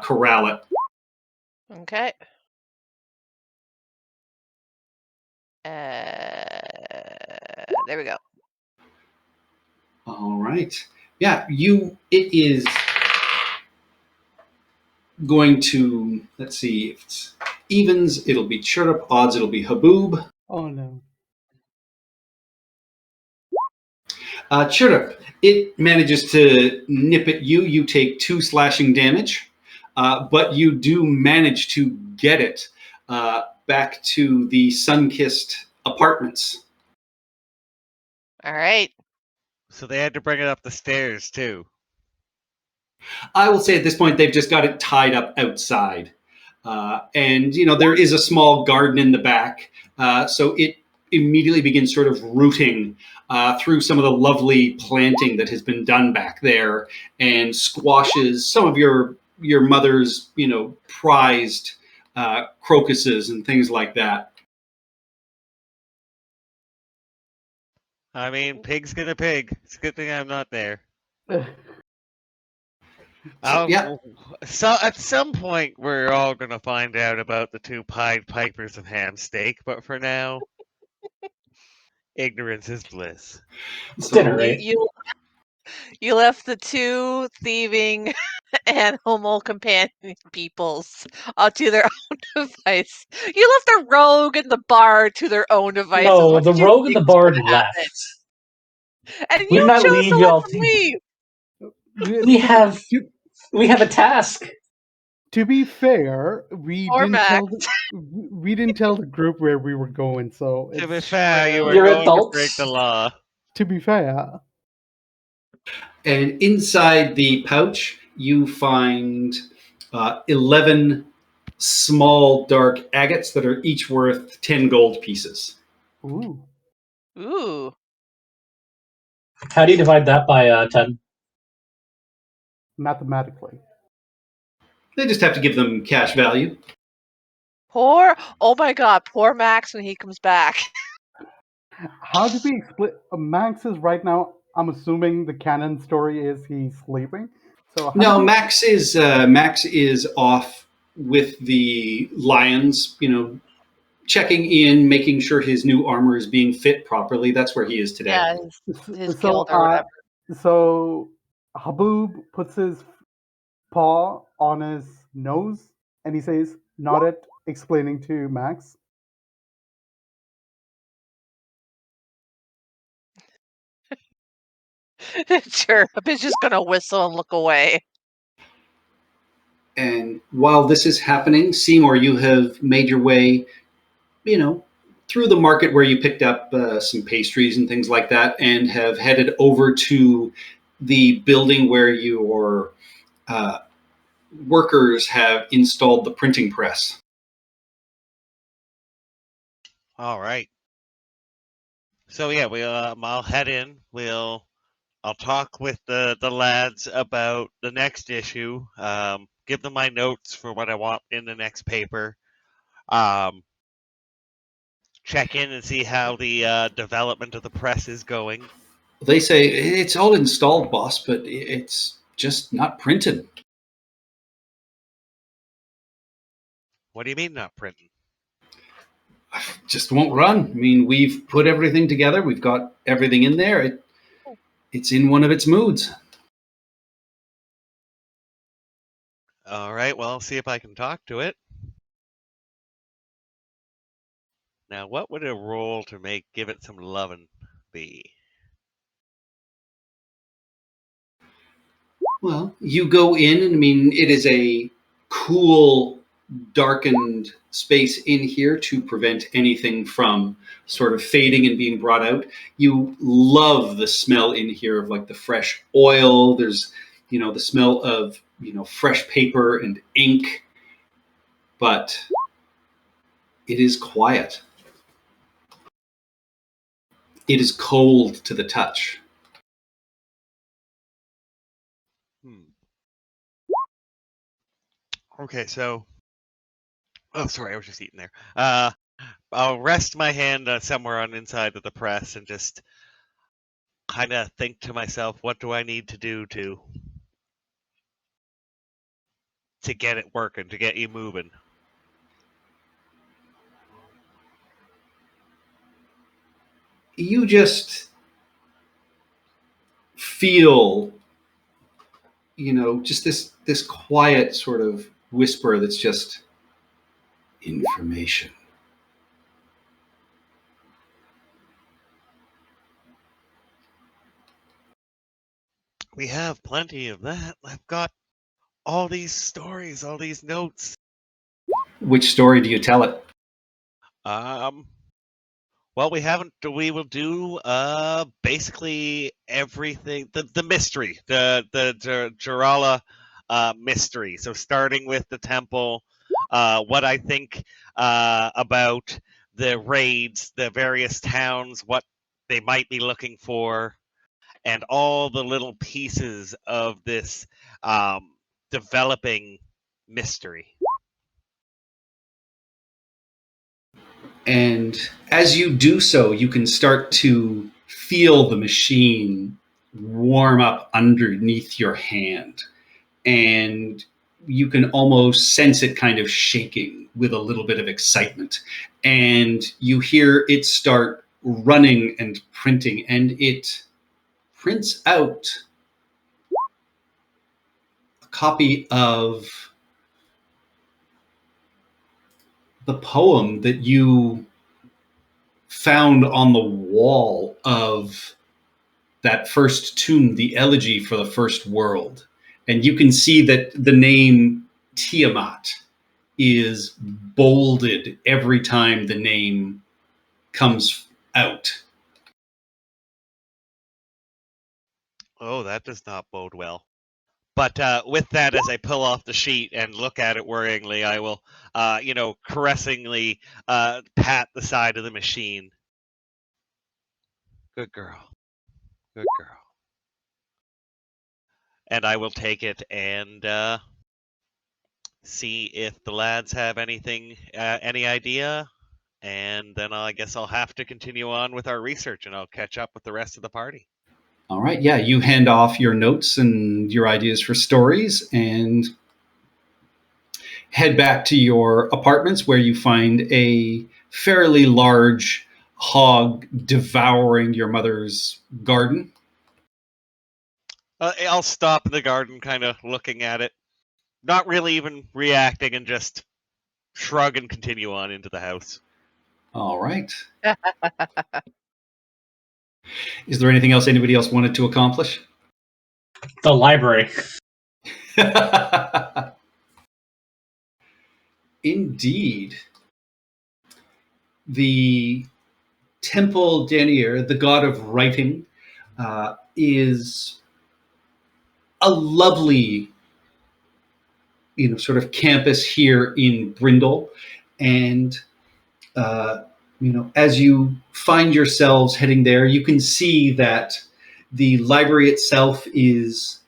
corral it. Okay. there we go. All right. Yeah, it is going to, let's see, if it's evens, it'll be Chirrup, odds, it'll be Haboob. Oh no. Chirrup, it manages to nip at you. You take 2 slashing damage, but you do manage to get it back to the sun-kissed apartments. All right. So they had to bring it up the stairs too. I will say at this point they've just got it tied up outside, and there is a small garden in the back, so it immediately begins sort of rooting through some of the lovely planting that has been done back there, and squashes some of your mother's prized crocuses and things like that. I mean, pig's gonna pig. It's a good thing I'm not there. Yeah. So at some point, we're all gonna find out about the 2 Pied Pipers of ham steak, but for now, ignorance is bliss. It's So- dinner, right? You left the 2 thieving animal companion peoples to their own device. You left the rogue and the bard to their own devices. No, What the did you rogue and think the was bard gonna left. happen? And We you did not chose leave to y'all let them to- leave. We have a task. To be fair, we Or didn't tell Max. we didn't tell the group where we were going, so To be it's, fair, you were You're going to adults. break the law. to be fair. And inside the pouch, you find 11 small dark agates that are each worth 10 gold pieces. Ooh. Ooh. How do you divide that by 10? Mathematically. They just have to give them cash value. Oh my god, poor Max when he comes back. How do we split Max is right now, I'm assuming the canon story is he's sleeping. So how No, do we- Max is off with the lions. Checking in, making sure his new armor is being fit properly. That's where he is today. Yeah, his so, guild or whatever. so Haboob puts his paw on his nose and he says, "Not it," explaining to Max. Sure, a bitch just gonna whistle and look away. And while this is happening, Seymour, you have made your way, through the market where you picked up some pastries and things like that, and have headed over to the building where your workers have installed the printing press. All right. So yeah, I'll head in. I'll talk with the lads about the next issue. Give them my notes for what I want in the next paper. Check in and see how the development of the press is going. They say it's all installed, boss, but it's just not printed. What do you mean not printing? Just won't run. I mean, we've put everything together. We've got everything in there. It's in one of its moods. All right. Well, I'll see if I can talk to it. Now, what would a roll to give it some lovin' be? Well, you go in, and I mean, it is a cool, darkened space in here to prevent anything from sort of fading and being brought out. You love the smell in here of like the fresh oil. There's, the smell of, fresh paper and ink. But it is quiet. It is cold to the touch. Okay, so. Oh, sorry, I was just eating there. I'll rest my hand somewhere on inside of the press and just kind of think to myself, what do I need to do to get it working, to get you moving? you just feel, just this quiet sort of whisper that's just information. We have plenty of that. I've got all these stories, all these notes. Which story do you tell it? Well, we will do basically everything. The mystery, the Jarala mystery. So starting with the temple, what I think about the raids, the various towns, what they might be looking for, and all the little pieces of this developing mystery. And as you do so, you can start to feel the machine warm up underneath your hand. And you can almost sense it kind of shaking with a little bit of excitement. And you hear it start running and printing, and it prints out a copy of the poem that you found on the wall of that first tomb, the elegy for the first world. And you can see that the name Tiamat is bolded every time the name comes out. Oh, that does not bode well. But with that, as I pull off the sheet and look at it worryingly, I will, caressingly pat the side of the machine. Good girl. Good girl. And I will take it and see if the lads have anything, any idea. And then I guess I'll have to continue on with our research, and I'll catch up with the rest of the party. All right. Yeah, you hand off your notes and your ideas for stories and head back to your apartments, where you find a fairly large hog devouring your mother's garden. I'll stop in the garden, kind of looking at it, not really even reacting, and just shrug and continue on into the house. All right. Is there anything else anybody else wanted to accomplish? The library. Indeed. The Temple Denier, the god of writing, is a lovely, sort of campus here in Brindle. And, as you find yourselves heading there, you can see that the library itself is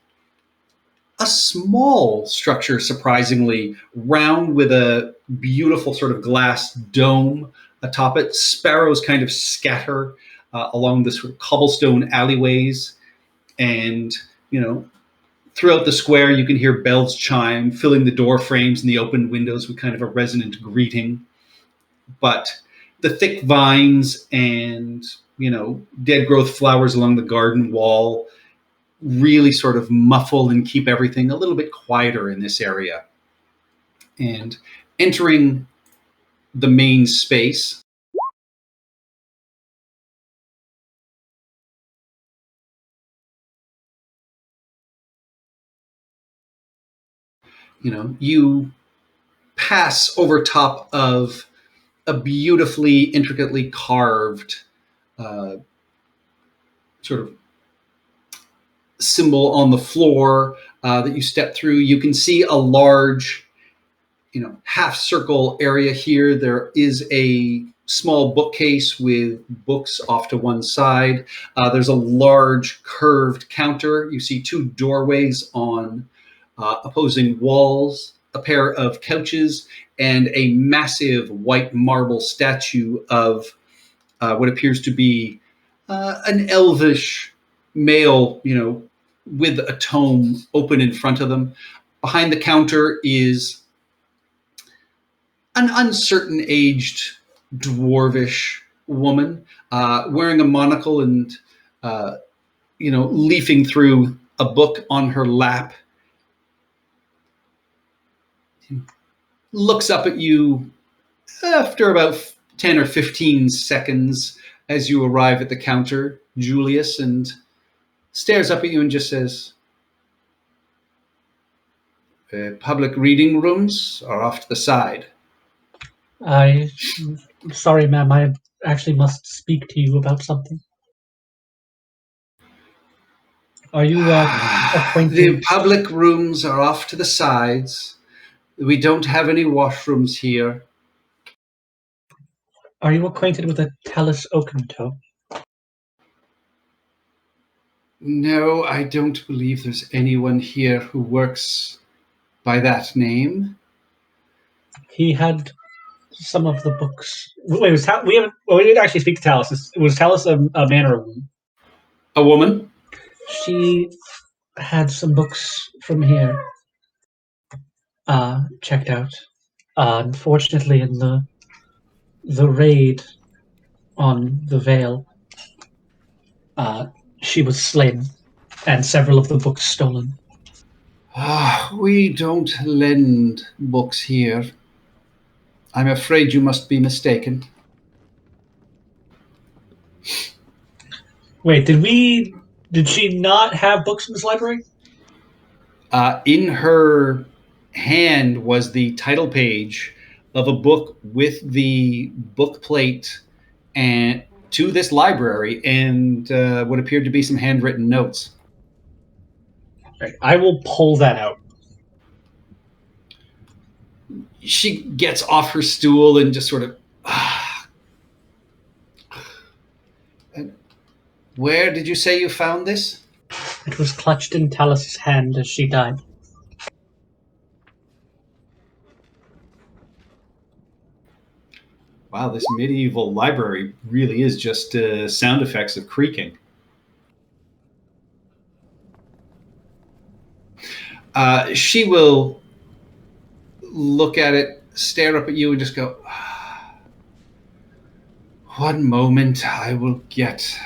a small structure, surprisingly, round with a beautiful sort of glass dome atop it. Sparrows kind of scatter along the sort of cobblestone alleyways. And, throughout the square, you can hear bells chime, filling the door frames and the open windows with kind of a resonant greeting. But the thick vines and, dead growth flowers along the garden wall really sort of muffle and keep everything a little bit quieter in this area. And entering the main space, you pass over top of a beautifully, intricately carved sort of symbol on the floor that you step through. You can see a large, half circle area here. There is a small bookcase with books off to one side. There's a large curved counter. You see two doorways on opposing walls, a pair of couches, and a massive white marble statue of what appears to be an elvish male, with a tome open in front of them. Behind the counter is an uncertain aged dwarvish woman wearing a monocle and leafing through a book on her lap. Looks up at you after about 10 or 15 seconds as you arrive at the counter, Julius, and stares up at you and just says, public reading rooms are off to the side. Sorry, ma'am, I actually must speak to you about something. Are you acquainted? The public rooms are off to the sides. We don't have any washrooms here. Are you acquainted with a Talus Oakentoe? No, I don't believe there's anyone here who works by that name. He had some of the books. Wait, we didn't actually speak to Talus. Was Talus a man or a woman? A woman? She had some books from here checked out. Unfortunately, in the raid on the Vale, she was slain, and several of the books stolen. We don't lend books here. I'm afraid you must be mistaken. Wait, did she not have books in this library? In her hand was the title page of a book with the book plate and to this library and what appeared to be some handwritten notes. Right, I will pull that out. She gets off her stool and just sort of... Where did you say you found this? It was clutched in Talus's hand as she died. Wow, this medieval library really is just sound effects of creaking. She will look at it, stare up at you, and just go, one moment, I will get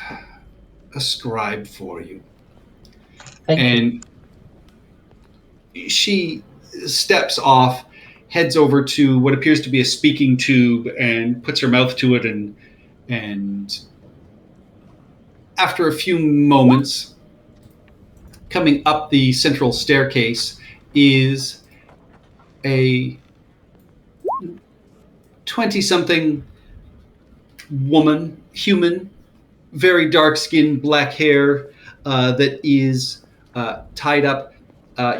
a scribe for you. Thank you. She steps off, heads over to what appears to be a speaking tube and puts her mouth to it, and after a few moments, coming up the central staircase is a 20-something woman, human, very dark skin, black hair that is tied up.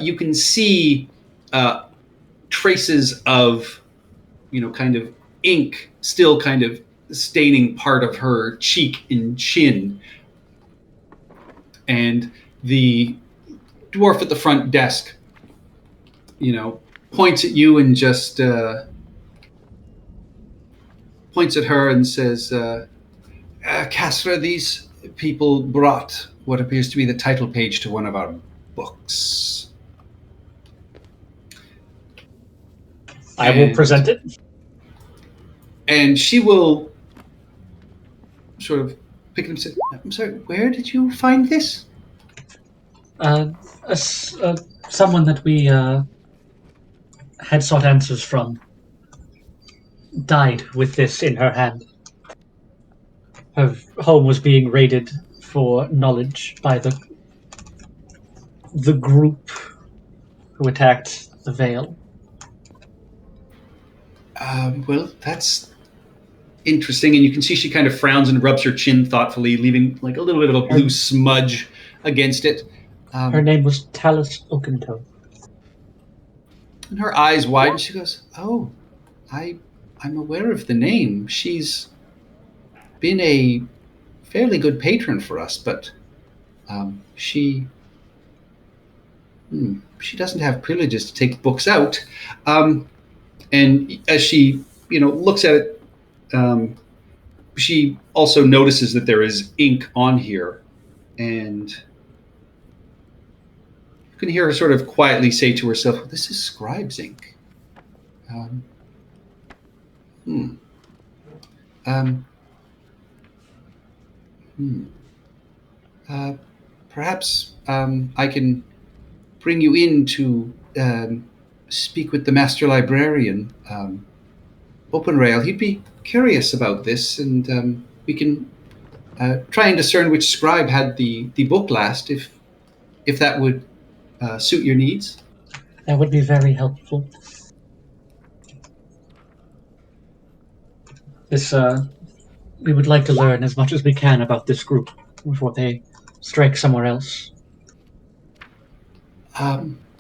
You can see traces of, kind of ink still kind of staining part of her cheek and chin. And the dwarf at the front desk, points at you and just points at her and says, Castra, these people brought what appears to be the title page to one of our books. I will present it. And she will sort of pick it up and say, I'm sorry, where did you find this? Someone that we had sought answers from died with this in her hand. Her home was being raided for knowledge by the group who attacked the Vale. Well, that's interesting. And you can see she kind of frowns and rubs her chin thoughtfully, leaving like a little bit of a blue smudge against it. Her name was Talus Oakentoe. And her eyes widen. She goes, oh, I'm aware of the name. She's been a fairly good patron for us, but she doesn't have privileges to take books out. And as she, looks at it, she also notices that there is ink on here, and you can hear her sort of quietly say to herself, well, this is scribe's ink. Hmm. Uh, perhaps I can bring you in to speak with the master librarian, Openrail. He'd be curious about this, and we can try and discern which scribe had the book last, if that would suit your needs. That would be very helpful. This, we would like to learn as much as we can about this group before they strike somewhere else.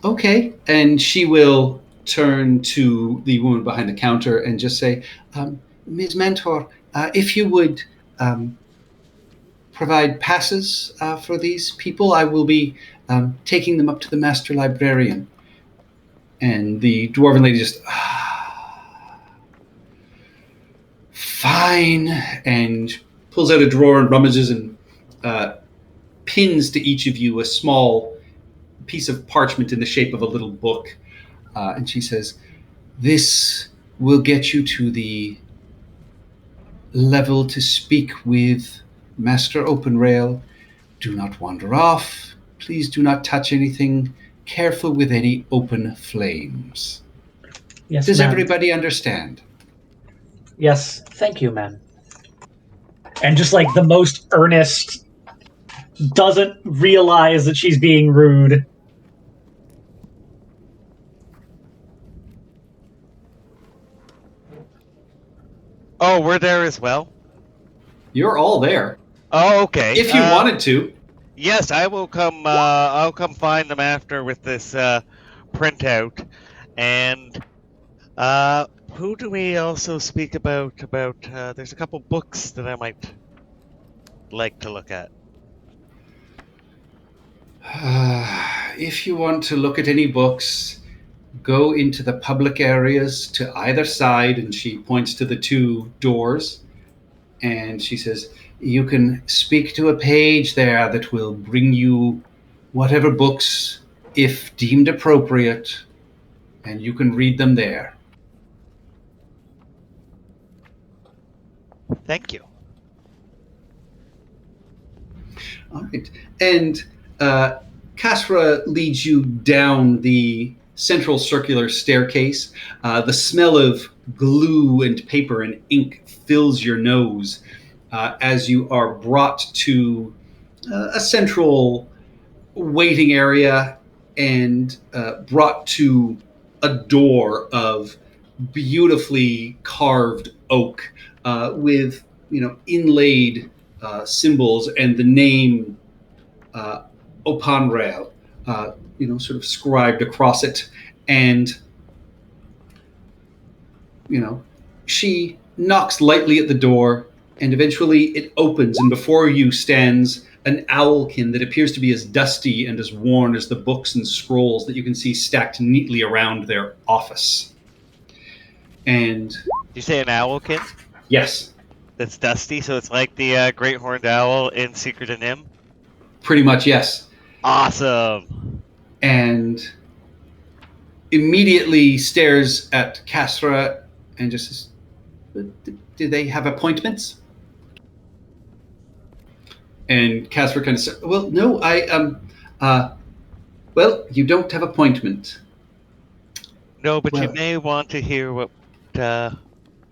Okay. And she will turn to the woman behind the counter and just say, Ms. Mentor, if you would provide passes for these people, I will be taking them up to the master librarian. And the dwarven lady just, fine, and pulls out a drawer and rummages and pins to each of you a small piece of parchment in the shape of a little book. And she says, this will get you to the level to speak with Master Openrail. Do not wander off. Please do not touch anything. Careful with any open flames. Yes, Does ma'am. everybody understand? Yes, thank you, ma'am. And just like the most earnest, doesn't realize that she's being rude. Oh, we're there as well? You're all there. Oh, okay. If you wanted to. Yes, I will come. I'll come find them after with this printout. And who do we also speak about? There's a couple books that I might like to look at. If you want to look at any books, go into the public areas to either side, and she points to the two doors, and she says, you can speak to a page there that will bring you whatever books, if deemed appropriate, and you can read them there. Thank you. All right. And Kasra leads you down the central circular staircase. The smell of glue and paper and ink fills your nose as you are brought to a central waiting area and brought to a door of beautifully carved oak with inlaid symbols and the name Opanrail, sort of scribed across it. And she knocks lightly at the door, and eventually it opens, and before you stands an owlkin that appears to be as dusty and as worn as the books and scrolls that you can see stacked neatly around their office. And You say an owlkin? yes, That's dusty, so it's like the great horned owl in Secret of Nim? pretty much yes. Awesome! And immediately stares at Kasra and just says, do they have appointments? And Kasra kind of said, well, no, well, you don't have appointment. No, but you Well- may want to hear what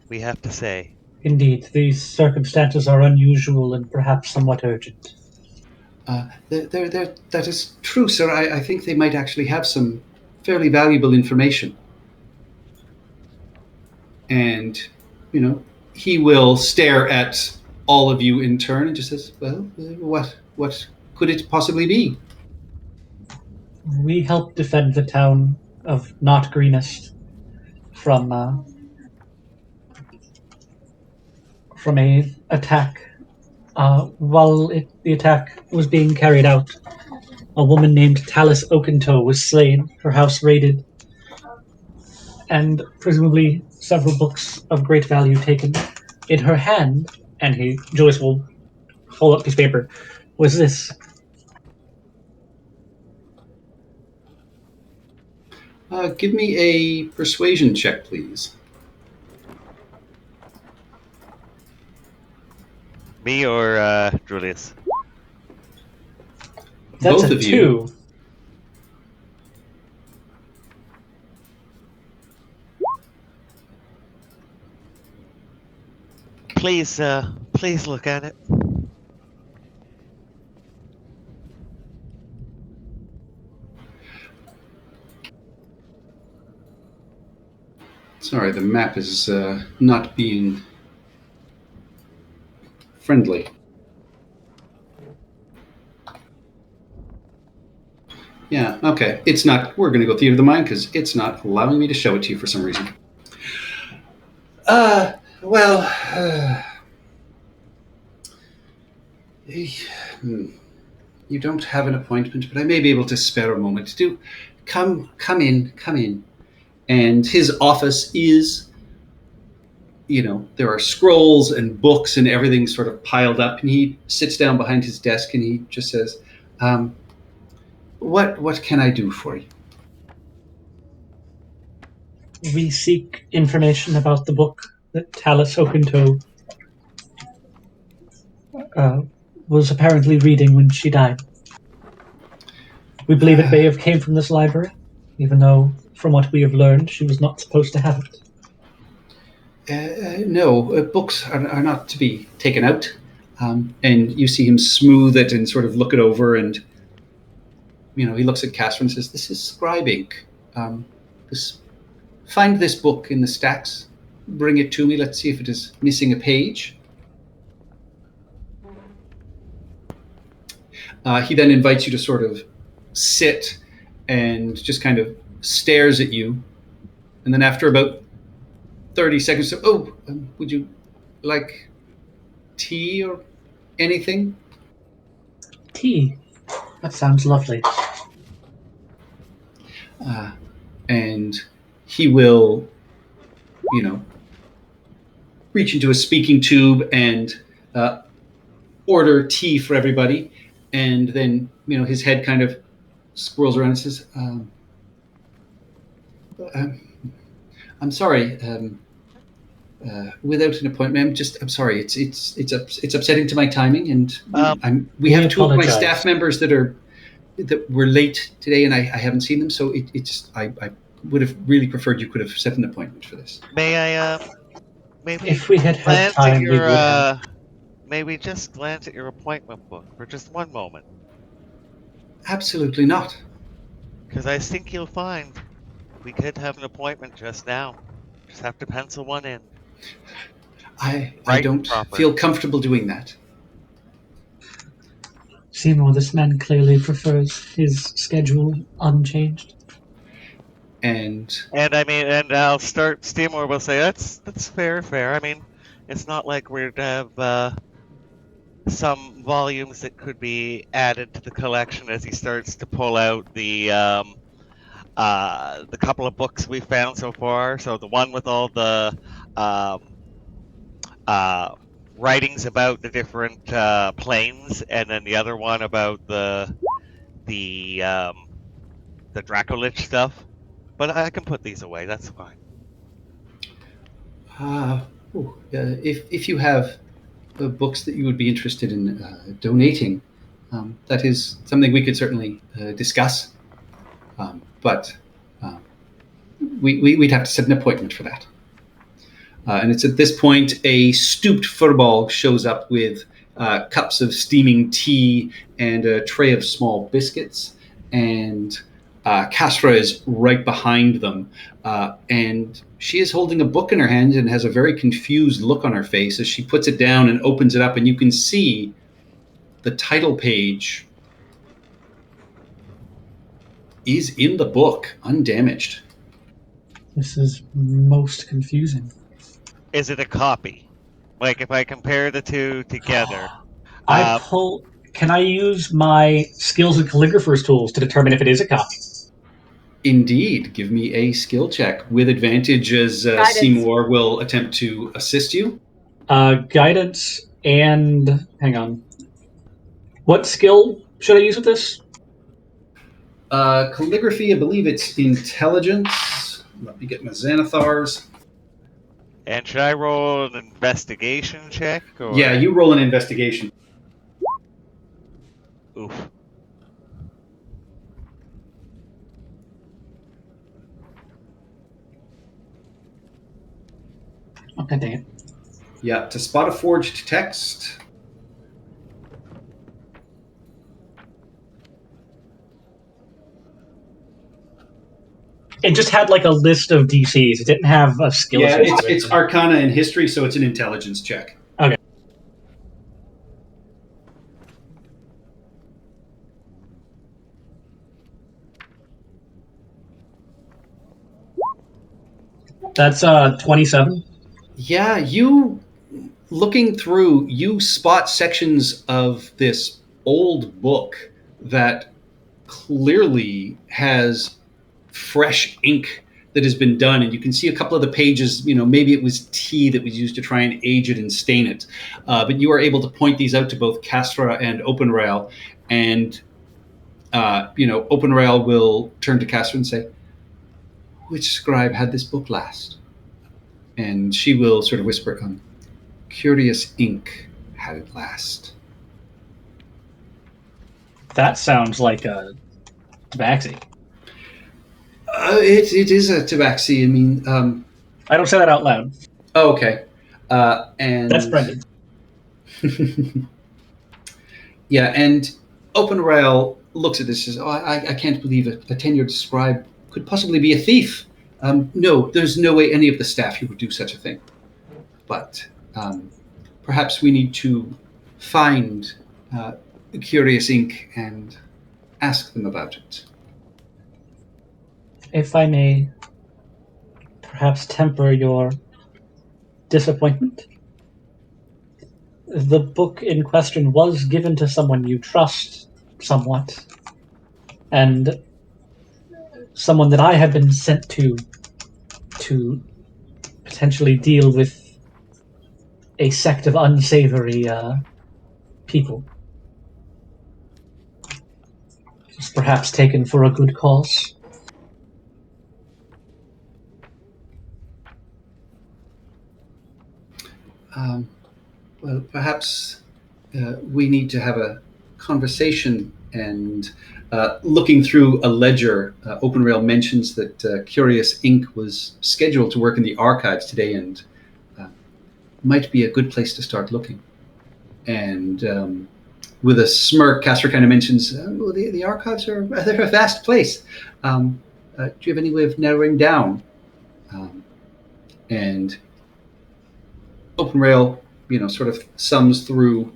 we have to say. Indeed, these circumstances are unusual and perhaps somewhat urgent. That is true, sir. I think they might actually have some fairly valuable information. And, he will stare at all of you in turn and just says, well, what could it possibly be? We help defend the town of Not Greenest from a attack. While the attack was being carried out, a woman named Talus Oakentoe was slain, her house raided, and presumably several books of great value taken. In her hand, and Joyce will hold up a piece of paper, was this. Give me a persuasion check, please. Me or Julius? That's Both a of you. 2. Please look at it. Sorry, the map is not being friendly. Yeah, okay. It's not. We're going to go theater of the mind because it's not allowing me to show it to you for some reason. Well, you don't have an appointment, but I may be able to spare a moment. Do come in. And his office is, there are scrolls and books and everything sort of piled up. And he sits down behind his desk and he just says, "What can I do for you?" We seek information about the book that Talus Okunto was apparently reading when she died. We believe it may have came from this library, even though, from what we have learned, she was not supposed to have it. No, books are not to be taken out. And you see him smooth it and sort of look it over, and he looks at Casper and says, "This is scribe ink. Find this book in the stacks. Bring it to me. Let's see if it is missing a page." He then invites you to sort of sit and just kind of stares at you. And then after about 30 seconds, would you like tea or anything? Tea. That sounds lovely. And he will, reach into a speaking tube and order tea for everybody. And then, his head kind of swirls around and says, "I'm sorry. Without an appointment, I'm sorry. It's upsetting to my timing, and we have two of my staff members that were late today, and I haven't seen them. So I would have really preferred you could have set an appointment for this." May I maybe If we had had time, we would have. May we just glance at your appointment book for just one moment? Absolutely not. Because I think you'll find we could have an appointment just now. Just have to pencil one in. I Right, don't proper. feel comfortable doing that. Seymour, this man clearly prefers his schedule unchanged. And I'll start. Seymour will say that's fair. I mean, it's not like we'd have some volumes that could be added to the collection as he starts to pull out the couple of books we found so far. So the one with all the writings about the different planes, and then the other one about the Dracolich stuff. But I can put these away. That's fine. if you have books that you would be interested in donating, that is something we could certainly discuss. But we'd have to set an appointment for that. And it's at this point a stooped furball shows up with cups of steaming tea and a tray of small biscuits. And Castra is right behind them. And she is holding a book in her hand and has a very confused look on her face as she puts it down and opens it up. And you can see the title page is in the book, undamaged. This is most confusing. Is it a copy? Like if I compare the two together? Can I use my skills and calligrapher's tools to determine if it is a copy? Indeed. Give me a skill check with advantage as Seymour will attempt to assist you. Guidance and... hang on. What skill should I use with this? Calligraphy, I believe it's intelligence. Let me get my Xanathars. And should I roll an investigation check? Or... Yeah, you roll an investigation. Oof. Okay, dang it. Yeah, to spot a forged text. It just had like a list of DCs. It didn't have a skill. Yeah, associated it's with it. Arcana and History, so it's an intelligence check. Okay. That's 27. Yeah, you looking through, you spot sections of this old book that clearly has fresh ink that has been done, and you can see a couple of the pages. Maybe it was tea that was used to try and age it and stain it. But you are able to point these out to both Castra and OpenRail, and OpenRail will turn to Castra and say, "Which scribe had this book last?" And she will sort of whisper, "Curious Ink had it last." That sounds like a Tabaxi. It is a tabaxi. I mean, I don't say that out loud. oh, okay. And That's Brendan. Yeah, and OpenRail looks at this and says, "Oh, I can't believe a tenured scribe could possibly be a thief. No, there's no way any of the staff here would do such a thing. But perhaps we need to find Curious Ink and ask them about it." If I may perhaps temper your disappointment, the book in question was given to someone you trust somewhat, and someone that I have been sent to potentially deal with a sect of unsavory people. It's perhaps taken for a good cause. Well, perhaps we need to have a conversation. And looking through a ledger, OpenRail mentions that Curious Ink was scheduled to work in the archives today, and might be a good place to start looking. And with a smirk, Castor kind of mentions, well, the archives they're a vast place. Do you have any way of narrowing down? And OpenRail, sort of sums through,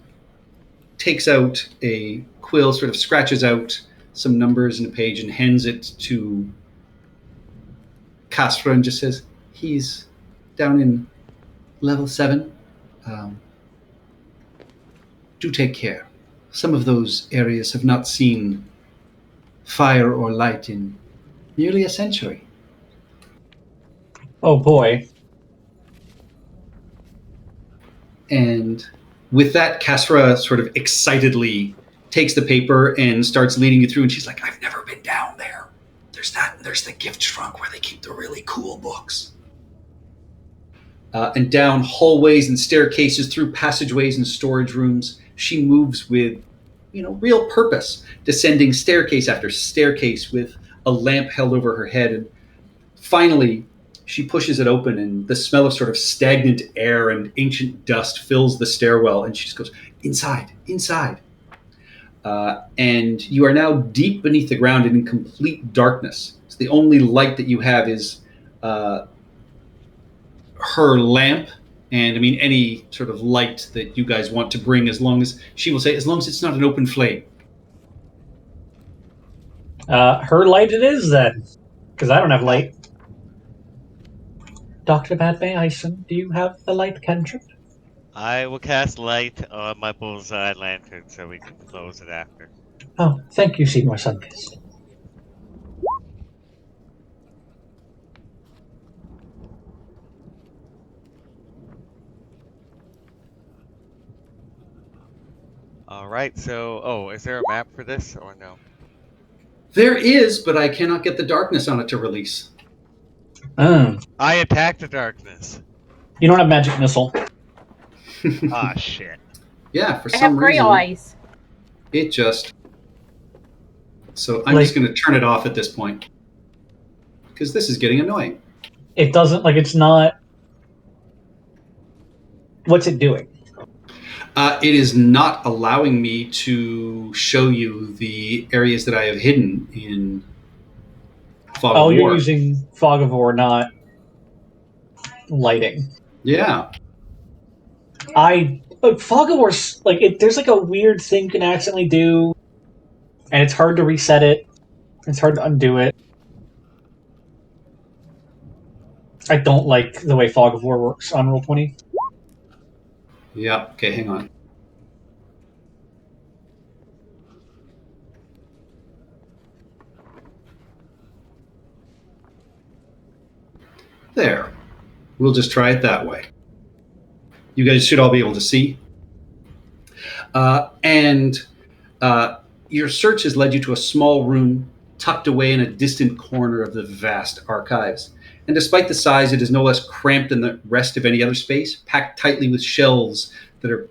takes out a quill, sort of scratches out some numbers in a page and hands it to Castra and just says, "He's down in level 7. Do take care. Some of those areas have not seen fire or light in nearly a century." Oh boy. And with that, Castra sort of excitedly takes the paper and starts leading you through. And she's like, "I've never been down there. There's that, and there's the gift trunk where they keep the really cool books." And down hallways and staircases, through passageways and storage rooms, she moves with, real purpose, descending staircase after staircase with a lamp held over her head. And finally, she pushes it open, and the smell of sort of stagnant air and ancient dust fills the stairwell. And she just goes, "Inside, inside." And you are now deep beneath the ground and in complete darkness. So the only light that you have is her lamp, and any sort of light that you guys want to bring, as long as she will say, as long as it's not an open flame. Her light it is then, because I don't have light. Dr. Badbay Ison, do you have the light cantrip? I will cast light on my bullseye lantern so we can close it after. Oh, thank you, Seymour Sunkist. All right, so, is there a map for this or no? There is, but I cannot get the darkness on it to release. Oh, I attack the darkness. You don't have magic missile. Ah, shit. Yeah, for I some have gray reason, eyes. it just. So I'm just going to turn it off at this point because this is getting annoying. It doesn't like it's not. What's it doing? It is not allowing me to show you the areas that I have hidden in Fog of War. You're using Fog of War, not lighting. Yeah. Fog of War's like there's like a weird thing you can accidentally do, and it's hard to reset it. It's hard to undo it. I don't like the way Fog of War works on Roll20. Yeah. Okay, hang on. There. We'll just try it that way. You guys should all be able to see. And your search has led you to a small room tucked away in a distant corner of the vast archives. And despite the size, it is no less cramped than the rest of any other space, packed tightly with shelves that are,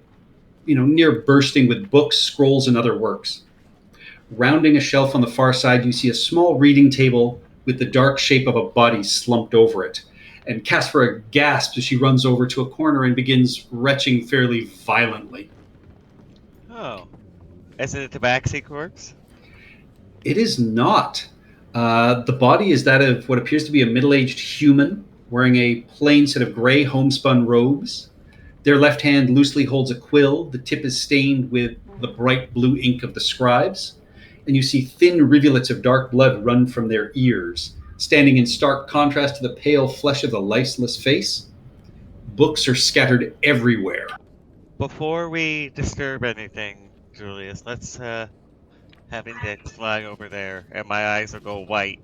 near bursting with books, scrolls, and other works. Rounding a shelf on the far side, you see a small reading table with the dark shape of a body slumped over it. And Caspera gasps as she runs over to a corner and begins retching fairly violently. Oh. Is it a tabaxi corpse? It is not. The body is that of what appears to be a middle-aged human wearing a plain set of gray homespun robes. Their left hand loosely holds a quill. The tip is stained with the bright blue ink of the scribes. And you see thin rivulets of dark blood run from their ears, standing in stark contrast to the pale flesh of the lifeless face. Books are scattered everywhere. Before we disturb anything, Julius, let's have Index fly over there, and my eyes will go white,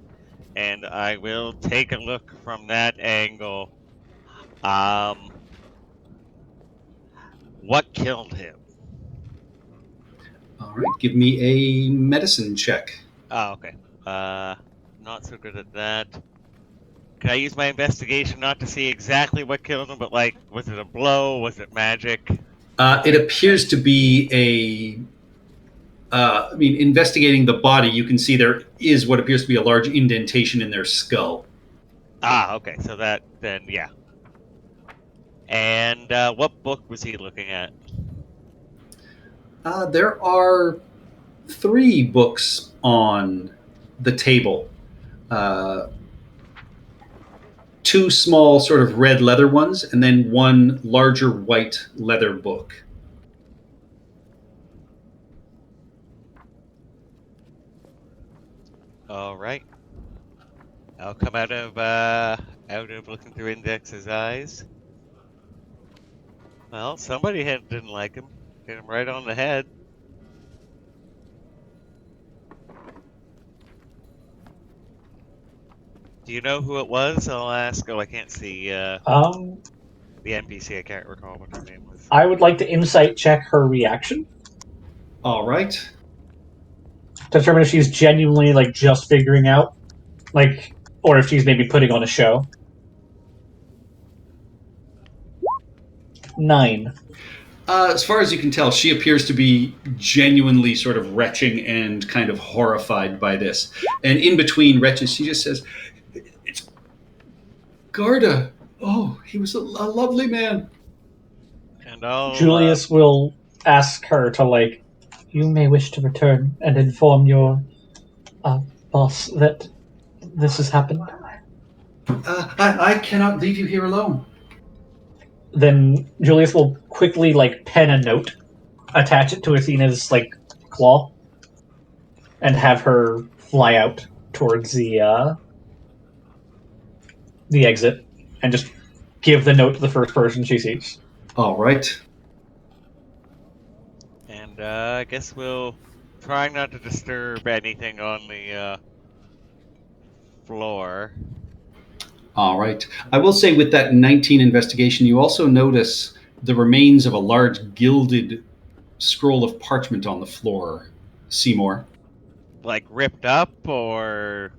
and I will take a look from that angle. What killed him? All right, give me a medicine check. Oh, okay. Not so good at that. Can I use my investigation not to see exactly what killed him, but like, was it a blow? Was it magic? It appears to be investigating the body, you can see there is what appears to be a large indentation in their skull. Ah, okay. So then, yeah. And what book was he looking at? There are 3 books on the table. 2 small sort of red leather ones, and then 1 larger white leather book. All right. I'll come out of looking through Index's eyes. Well, somebody didn't like him. Hit him right on the head. Do you know who it was? I'll ask. Oh, I can't see the NPC. I can't recall what her name was. I would like to insight check her reaction All right. to determine if she's genuinely like just figuring out, like, or if she's maybe putting on a show. 9. As far as you can tell, she appears to be genuinely sort of retching and kind of horrified by this. And in between retches, she just says, "It's Garda. Oh, he was a lovely man." And I'll, Julius will ask her to like, you may wish to return and inform your boss that this has happened. I cannot leave you here alone. Then Julius will quickly like pen a note, attach it to Athena's like claw, and have her fly out towards the exit, and just give the note to the first person she sees. All right. And I guess we'll try not to disturb anything on the floor. All right. I will say with that 19 investigation, you also notice the remains of a large gilded scroll of parchment on the floor, Seymour. Like ripped up, or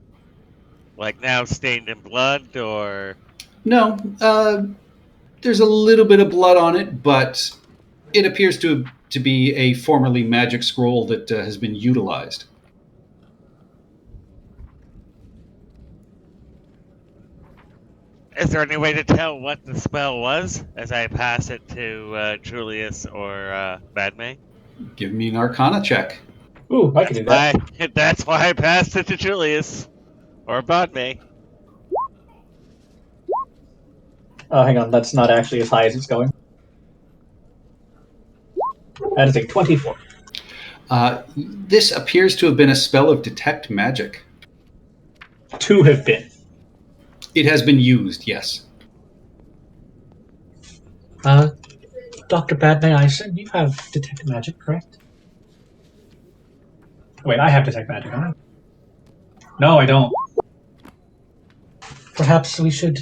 like now stained in blood, or... No, There's a little bit of blood on it, but it appears to be a formerly magic scroll that has been utilized. Is there any way to tell what the spell was as I pass it to Julius or Padme? Give me an Arcana check. Ooh, I can do that. That's why I passed it to Julius or Padme. Oh, hang on, that's not actually as high as it's going. That is a 24. This appears to have been a spell of detect magic. Two have been. It has been used, yes. Dr. Padme, I assume you have detect magic, correct? Wait, I have detect magic, don't I? No, I don't. Perhaps we should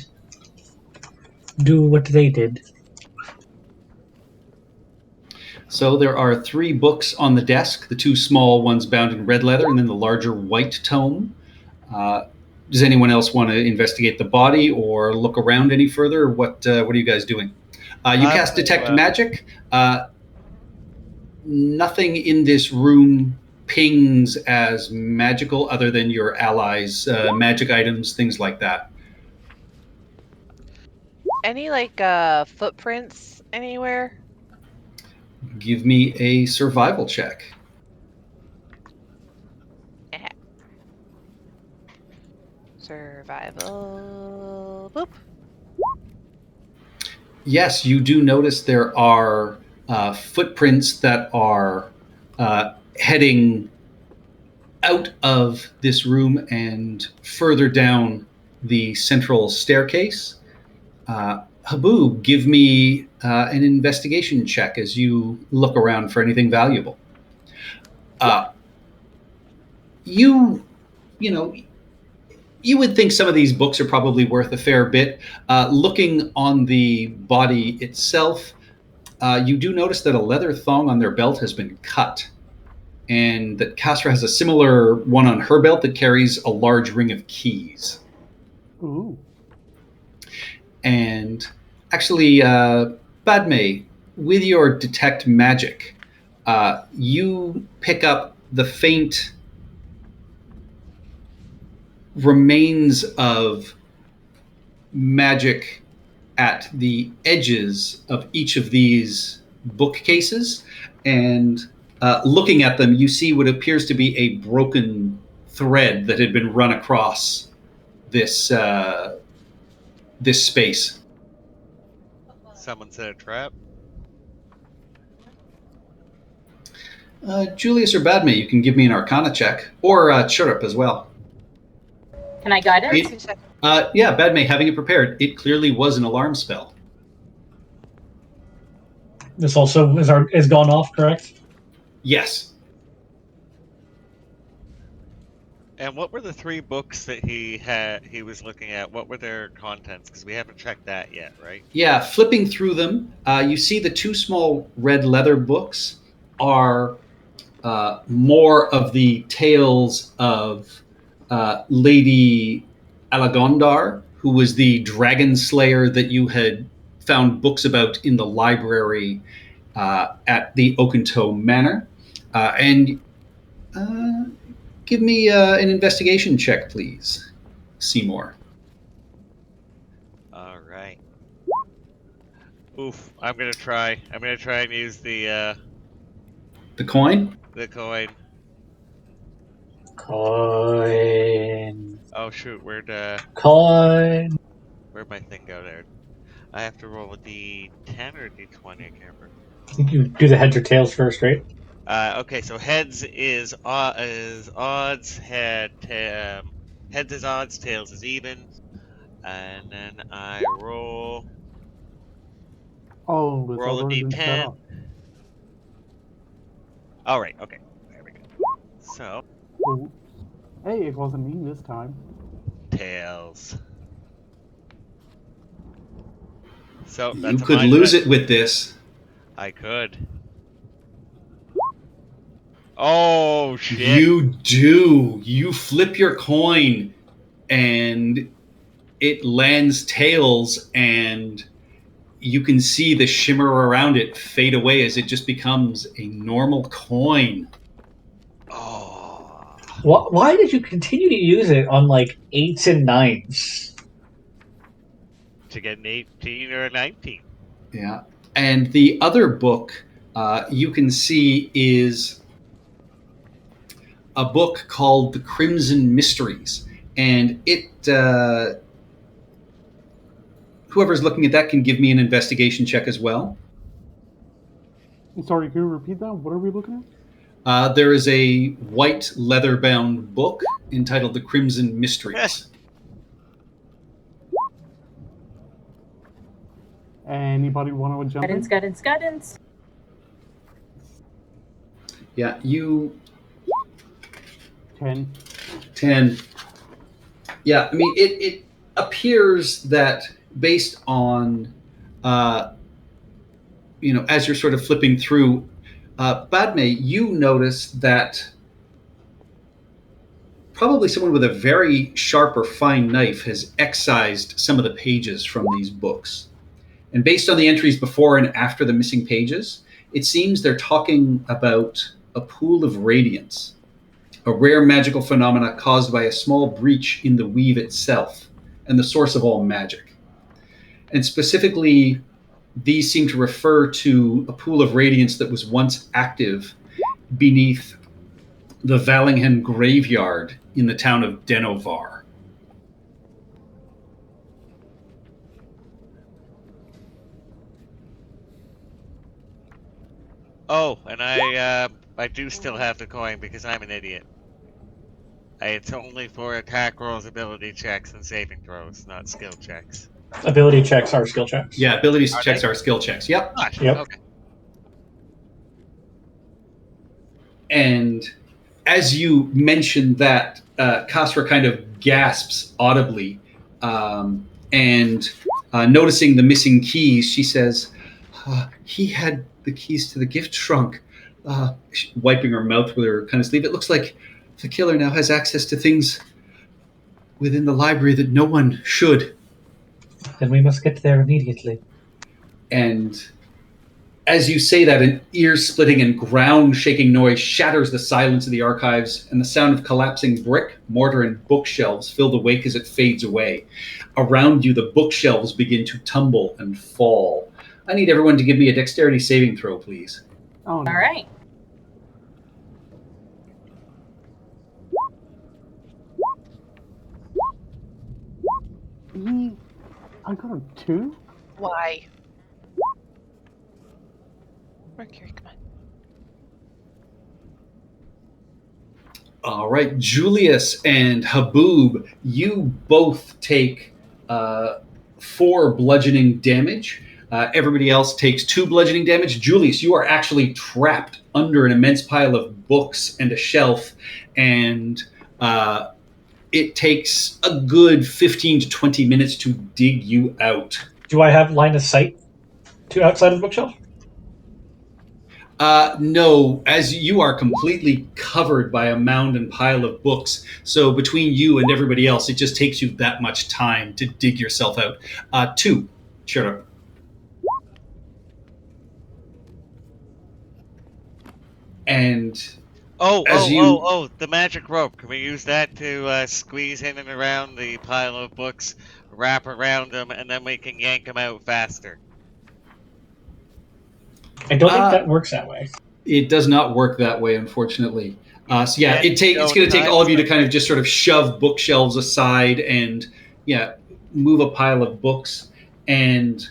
do what they did. So there are 3 books on the desk, the 2 small ones bound in red leather, and then the larger white tome. Does anyone else want to investigate the body or look around any further? What are you guys doing? You cast detect magic. Nothing in this room pings as magical other than your allies' magic items, things like that. Any footprints anywhere? Give me a survival check. Survival. Boop. Yes, you do notice there are footprints that are heading out of this room and further down the central staircase. Haboob, give me an investigation check as you look around for anything valuable. You would think some of these books are probably worth a fair bit. Looking on the body itself, you do notice that a leather thong on their belt has been cut, and that Castra has a similar one on her belt that carries a large ring of keys. Ooh. And actually, Padme, with your detect magic, you pick up the faint remains of magic at the edges of each of these bookcases, and looking at them, you see what appears to be a broken thread that had been run across this space. Someone set a trap. Julius or Padme, you can give me an Arcana check, or Chirrup as well. Can I guide us? Yeah, Padme, having it prepared, it clearly was an alarm spell. This also is gone off, correct? Yes. And what were the 3 books that he was looking at? What were their contents? Because we haven't checked that yet, right? Yeah, flipping through them, you see the 2 small red leather books are more of the tales of Lady Alagondar, who was the dragon slayer that you had found books about in the library at the Oakentoe Manor. And give me an investigation check, please, Seymour. All right. Oof! I'm gonna try and use the coin. The coin. Coin. Oh shoot! Where'd Coin. Where'd my thing go there? I have to roll a D10 or D20. I can't remember. I think you do the heads or tails first, right? Okay, so heads is odds. Heads is odds. Tails is even. And then I roll Oh, it's roll a already been set D10. up. All right. Okay. There we go. So Ooh. Hey, it wasn't me this time. tails. So You that's a could minus. lose it with this. I could. Oh shit! You do. You flip your coin, and it lands tails, and you can see the shimmer around it fade away as it just becomes a normal coin. Oh. Why did you continue to use it on like 8s and 9s? To get an 18 or a 19. Yeah. And the other book you can see is a book called The Crimson Mysteries. And it, whoever's looking at that can give me an investigation check as well. Sorry, can you repeat that? What are we looking at? There is a white leather-bound book entitled The Crimson Mysteries. Anybody want to jump in? Guidance. Yeah, you 10. 10. Yeah, I mean, it appears that based on, as you're sort of flipping through, Padme, you notice that probably someone with a very sharp or fine knife has excised some of the pages from these books. And based on the entries before and after the missing pages, it seems they're talking about a pool of radiance, a rare magical phenomena caused by a small breach in the weave itself, and the source of all magic. And specifically, these seem to refer to a pool of radiance that was once active beneath the Valinghen graveyard in the town of Denovar. Oh, and I do still have the coin because I'm an idiot. It's only for attack rolls, ability checks, and saving throws, not skill checks. Ability checks are skill checks. Yeah, ability Are checks they? are skill checks. Yep. Gosh, Yep. okay. And as you mentioned that, Kasra kind of gasps audibly, and noticing the missing keys, she says, he had the keys to the gift trunk. Wiping her mouth with her kind of sleeve. It looks like the killer now has access to things within the library that no one should. Then we must get there immediately. And as you say that, an ear-splitting and ground-shaking noise shatters the silence of the archives, and the sound of collapsing brick, mortar, and bookshelves fill the wake as it fades away. Around you, the bookshelves begin to tumble and fall. I need everyone to give me a dexterity saving throw, please. Oh, no. All right. I got a 2? Why? Mercury, come on. All right, Julius and Haboob, you both take 4 bludgeoning damage. Everybody else takes 2 bludgeoning damage. Julius, you are actually trapped under an immense pile of books and a shelf, and it takes a good 15 to 20 minutes to dig you out. Do I have line of sight to outside of the bookshelf? No, as you are completely covered by a mound and pile of books. So between you and everybody else, it just takes you that much time to dig yourself out. 2. Shut up. And the magic rope. Can we use that to squeeze in and around the pile of books, wrap around them, and then we can yank them out faster? I don't think that works that way. It does not work that way, unfortunately. It's going to take time all of you to frame. kind of just sort of shove bookshelves aside and move a pile of books. And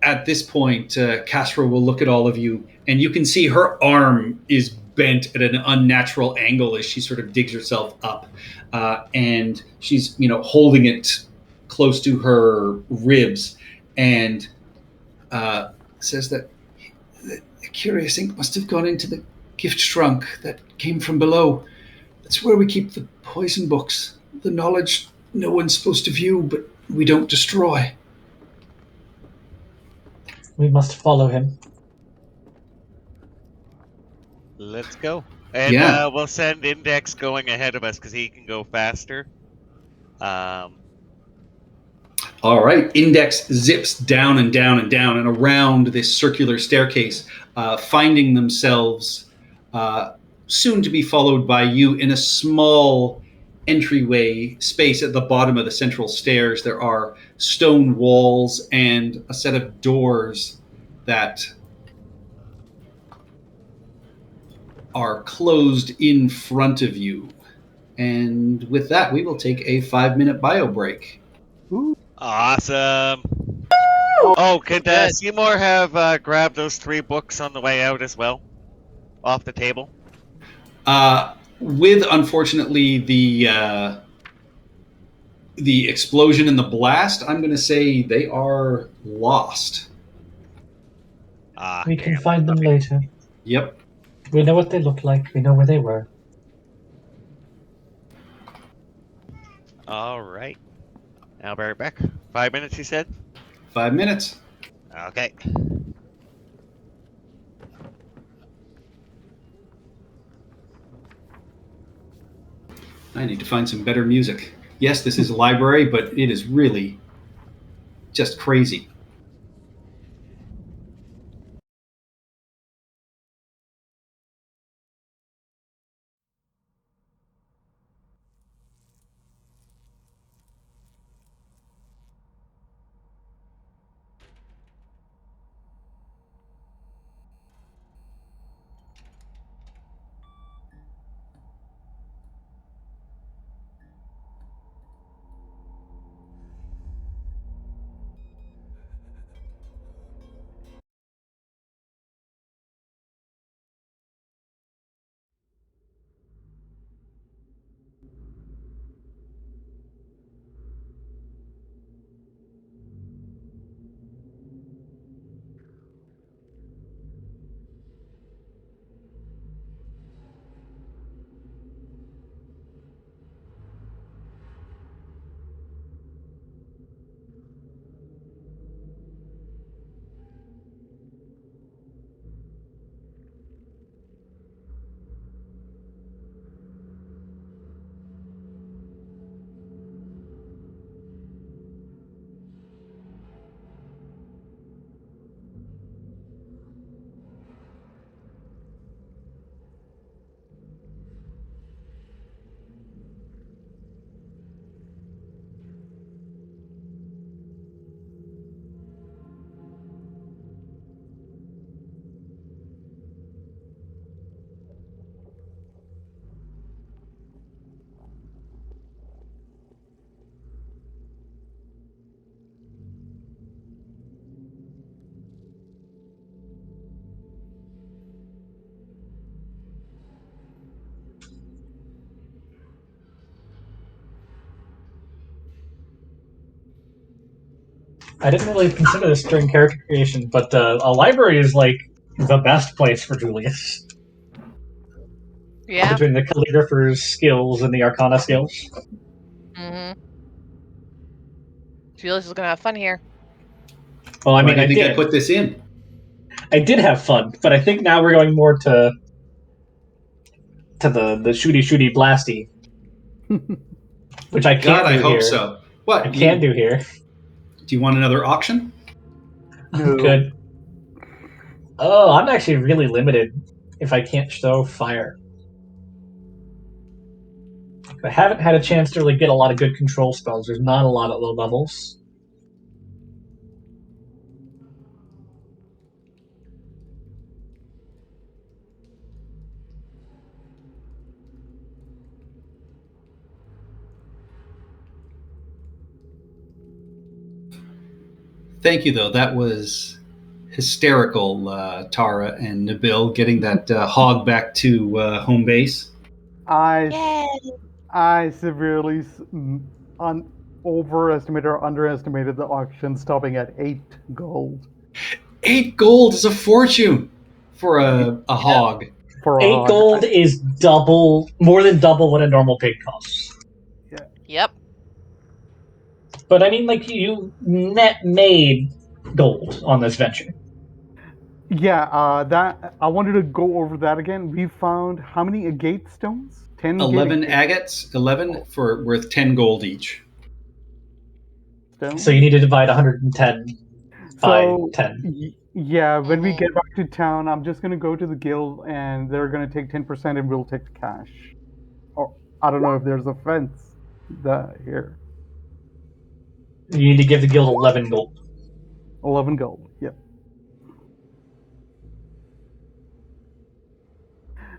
at this point, Kasra will look at all of you, and you can see her arm is bent at an unnatural angle as she sort of digs herself up, and she's holding it close to her ribs, and says that the curious ink must have gone into the gift trunk that came from below. That's where we keep the poison books, the knowledge no one's supposed to view, but we don't destroy. We must follow him. Let's go. And we'll send Index going ahead of us because he can go faster. All right. Index zips down and down and down and around this circular staircase, finding themselves soon to be followed by you in a small entryway space at the bottom of the central stairs. There are stone walls and a set of doors that are closed in front of you. And with that, we will take a 5-minute bio break. Ooh. Awesome. Oh, could Good. Seymour have grabbed those 3 books on the way out as well? Off the table? With, unfortunately, the explosion and the blast, I'm going to say they are lost. We can find them later. Yep. We know what they look like. We know where they were. All right. Now, Barry back. 5 minutes, he said? 5 minutes. Okay. I need to find some better music. Yes, this is a library, but it is really just crazy. I didn't really consider this during character creation, but a library is like the best place for Julius. Yeah. Between the calligrapher's skills and the arcana skills. Mm-hmm. Julius is gonna have fun here. Well, I Why mean, do you I think did. I put this in? I did have fun, but I think now we're going more to the shooty blasty, which I can't God, do I hope here. so. What? I can do here. Do you want another auction? No. Good. Oh, I'm actually really limited if I can't show fire. I haven't had a chance to really get a lot of good control spells. There's not a lot at low levels. Thank you, though. That was hysterical, Tara and Nabil, getting that hog back to home base. I severely overestimated or underestimated the auction, stopping at 8 gold 8 gold is a fortune for a hog. for a 8 hog. gold is more than double what a normal pig costs. Yep. But I mean, like, you net made gold on this venture. Yeah, that I wanted to go over that again. We found how many agate stones? 10 11 agate agates, 11 for worth 10 gold each. stone. So you need to divide 110 by So 10. yeah, when we get back to town, I'm just gonna go to the guild, and they're gonna take 10%, and we'll take the cash. Or I don't know if there's a fence here. You need to give the guild 11 gold. 11 gold. Yep.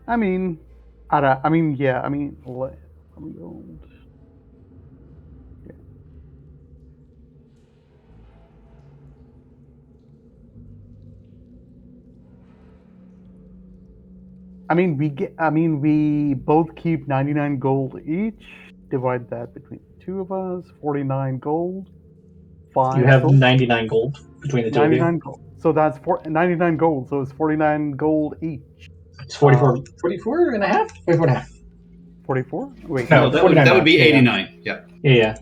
I mean, yeah. I mean, 11 gold. Yeah. we both keep 99 gold each. Divide that between the two of us. 49 gold. 5 You have silver. 99 gold between the two of 99 you. gold. So that's 99 gold. So it's 49 gold each. It's 44 and a half? 44 and a half. 44? Wait. No, that 49 would be yeah. 89. Yeah. Yeah.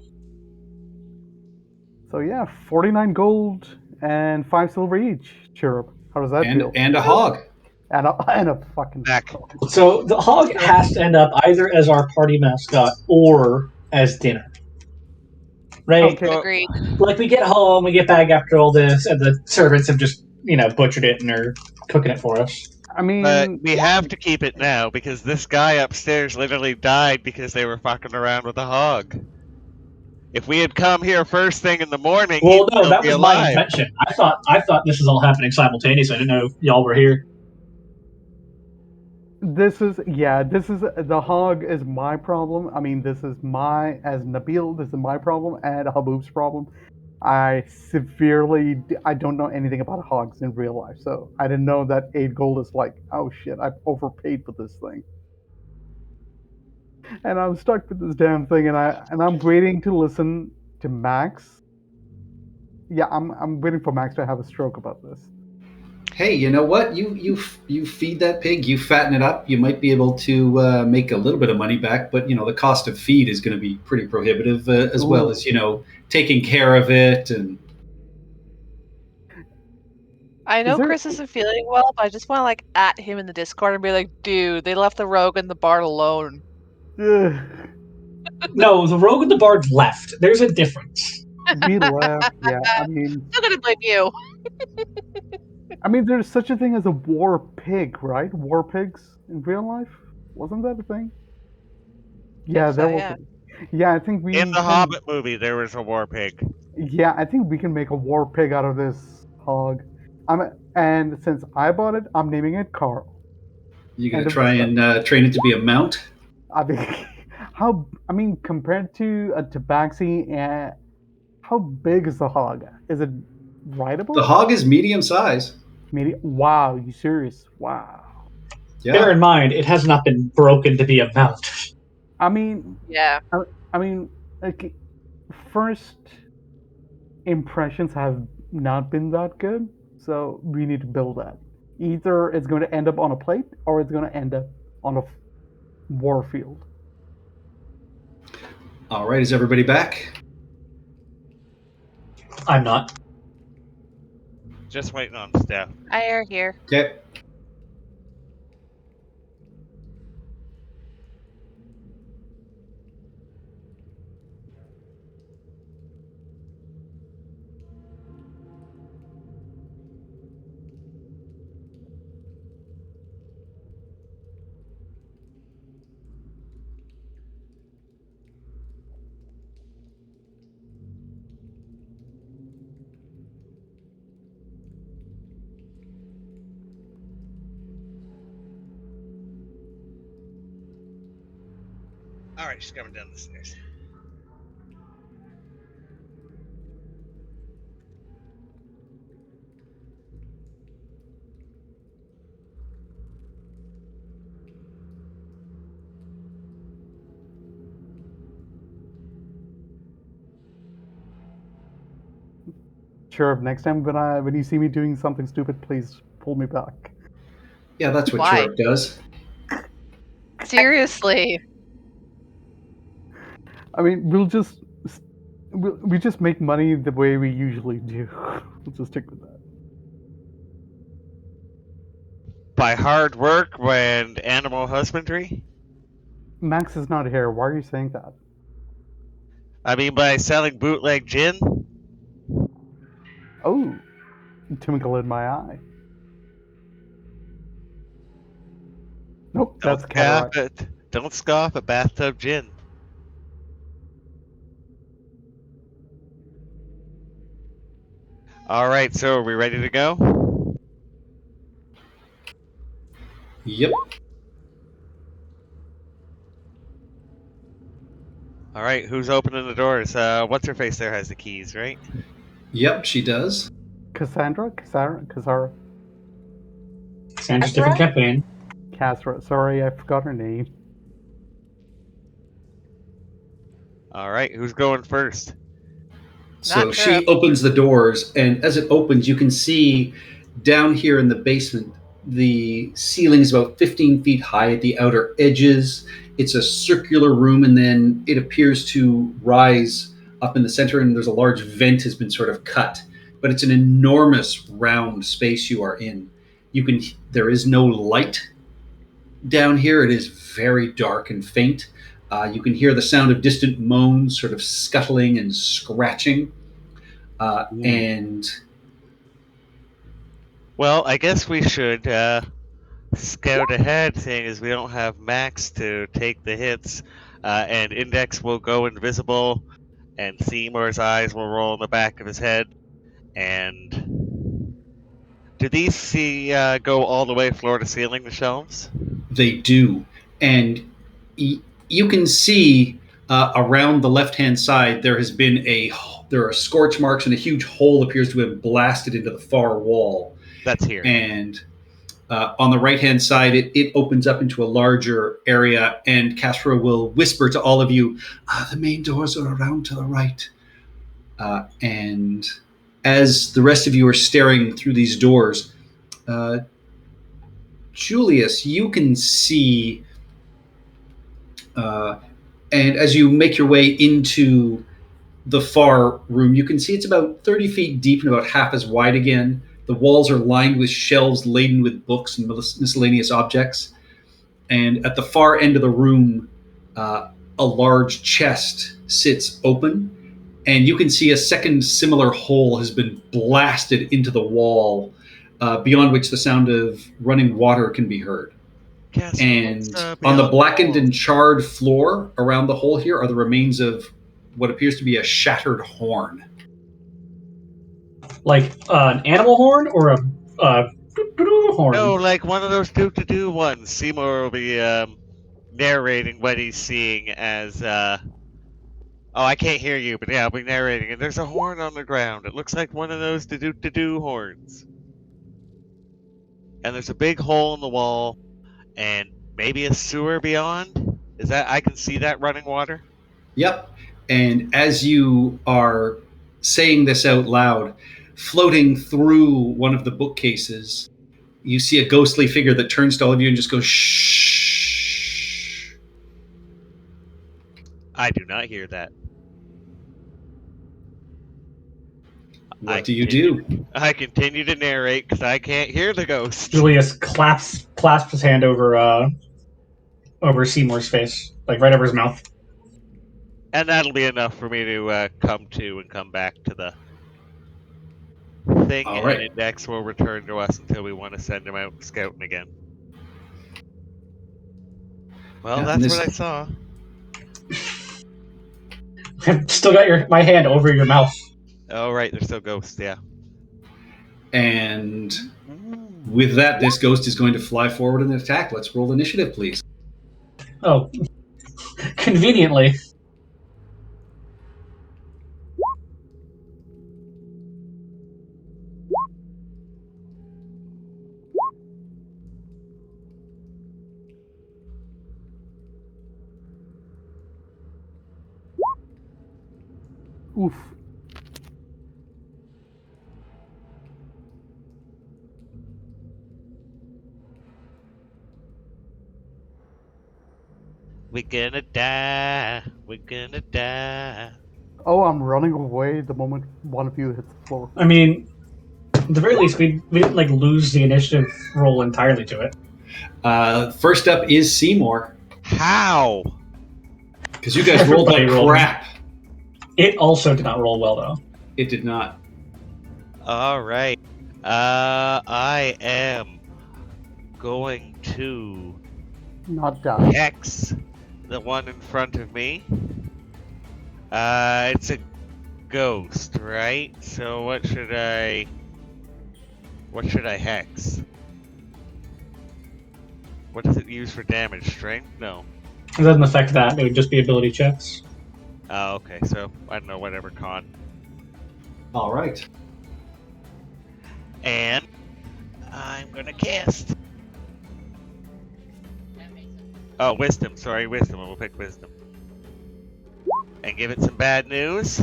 So yeah, 49 gold and 5 silver each. Chirrup. How does that feel? And a hog. And a fucking Back. So the hog has to end up either as our party mascot or as dinner. Right? Okay. Agreed. Like we get home, we get back after all this, and the servants have just, butchered it and are cooking it for us. I mean, But we have to keep it now because this guy upstairs literally died because they were fucking around with a hog. If we had come here first thing in the morning, Well, he'd no, still that be was my alive. intention. I thought this was all happening simultaneously. I didn't know if y'all were here. this is the hog is my problem. I mean, as Nabil, this is my problem and Habub's problem. I don't know anything about hogs in real life, so I didn't know that 8 gold is like, oh shit, I've overpaid for this thing. And I'm stuck with this damn thing, and I'm waiting to listen to Max. Yeah, I'm waiting for Max to have a stroke about this. Hey, you know what? You feed that pig, you fatten it up, you might be able to make a little bit of money back, but the cost of feed is going to be pretty prohibitive, as well as taking care of it. And I know there- Chris isn't feeling well, but I just want to at him in the Discord and be like, dude, they left the rogue in the barn alone. Ugh, No, the rogue and the bard left. There's a difference. we left. Yeah, I mean, Still gonna blame you. there's such a thing as a war pig, right? War pigs in real life, wasn't that a thing? Yeah, so, there was. yeah. Yeah, I think we In the Hobbit movie, there was a war pig. Yeah, I think we can make a war pig out of this hog. And since I bought it, I'm naming it Carl. you're going And to try and train it to be a mount. I mean, compared to a tabaxi, how big is the hog? Is it rideable? The hog is medium size. Wow, you serious? Wow. Yeah. Bear in mind, it has not been broken to be a mount. I mean, Yeah. like, first impressions have not been that good, so we need to build that. Either it's going to end up on a plate, or it's going to end up on a war field. All right, is everybody back? I'm not. Just waiting on Steph. I are here. Okay. All right, she's coming down the stairs. Sure, next time when you see me doing something stupid, please pull me back. Yeah, that's what Why? Chirrup does. Seriously. I mean, we just make money the way we usually do. We'll just stick with that. By hard work and animal husbandry? Max is not here. Why are you saying that? I mean, by selling bootleg gin? Oh, twinkle in my eye. Nope, that's cataract. Don't scoff at bathtub gin. All right, so are we ready to go? Yep. All right, who's opening the doors? What's her face there has the keys, right? Yep, she does. Cassandra? Cassara? Sandra's different campaign. Cassara. Sorry, I forgot her name. All right, who's going first? So Not she sure. opens the doors, and as it opens, you can see down here in the basement, the ceiling is about 15 feet high at the outer edges. It's a circular room, and then it appears to rise up in the center, and there's a large vent has been sort of cut. But it's an enormous round space you are in. There is no light down here. It is very dark and faint. You can hear the sound of distant moans, sort of scuttling and scratching. And Well, I guess we should scout ahead, seeing as we don't have Max to take the hits, and Index will go invisible, and Seymour's eyes will roll in the back of his head. And do these go all the way floor to ceiling, the shelves? they do. And you can see around the left-hand side, there are scorch marks, and a huge hole appears to have been blasted into the far wall. That's here. And on the right-hand side, it opens up into a larger area, and Cassandra will whisper to all of you, the main doors are around to the right. And as the rest of you are staring through these doors, Julius, you can see, and as you make your way into the far room, you can see it's about 30 feet deep and about half as wide again. The walls are lined with shelves laden with books and miscellaneous objects. And at the far end of the room, a large chest sits open. And you can see a second similar hole has been blasted into the wall, beyond which the sound of running water can be heard. Casper, And what's, on the beyond blackened wall? and charred floor around the hole here are the remains of what appears to be a shattered horn. Like an animal horn or a horn? No, like one of those do ones. Seymour will be narrating what he's seeing as. Oh, I can't hear you, but yeah, I'll be narrating. And there's a horn on the ground. It looks like one of those do horns. And there's a big hole in the wall, and maybe a sewer beyond. Is that I can see that running water? Yep. And as you are saying this out loud, floating through one of the bookcases, you see a ghostly figure that turns to all of you and just goes, shh. I do not hear that. What do you do? I continue to narrate because I can't hear the ghost. Julius clasps his hand over Seymour's face, like right over his mouth. And that'll be enough for me to come back to the thing. All right. And Index will return to us until we want to send him out scouting again. Well, Yeah, that's and what I saw. I've still got my hand over your mouth. Oh, right, there's still ghosts, yeah. And with that, this ghost is going to fly forward and attack. Let's roll initiative, please. Oh, conveniently. Oof. We're gonna die. We're gonna die. Oh, I'm running away the moment one of you hits the floor. I mean, at the very least, we didn't like lose the initiative roll entirely to it. First up is Seymour, How? because you guys rolled like Everybody rolled. crap. It also did not roll well, though. It did not. All right. I am going to Not die. hex the one in front of me. It's a ghost, right? So what should I hex? What does it use for damage? Strength? No. It doesn't affect that. It would just be ability checks. Oh, okay. So I don't know, whatever con. All right. And I'm gonna cast. Oh, wisdom. Sorry, wisdom. We'll pick wisdom. And give it some bad news.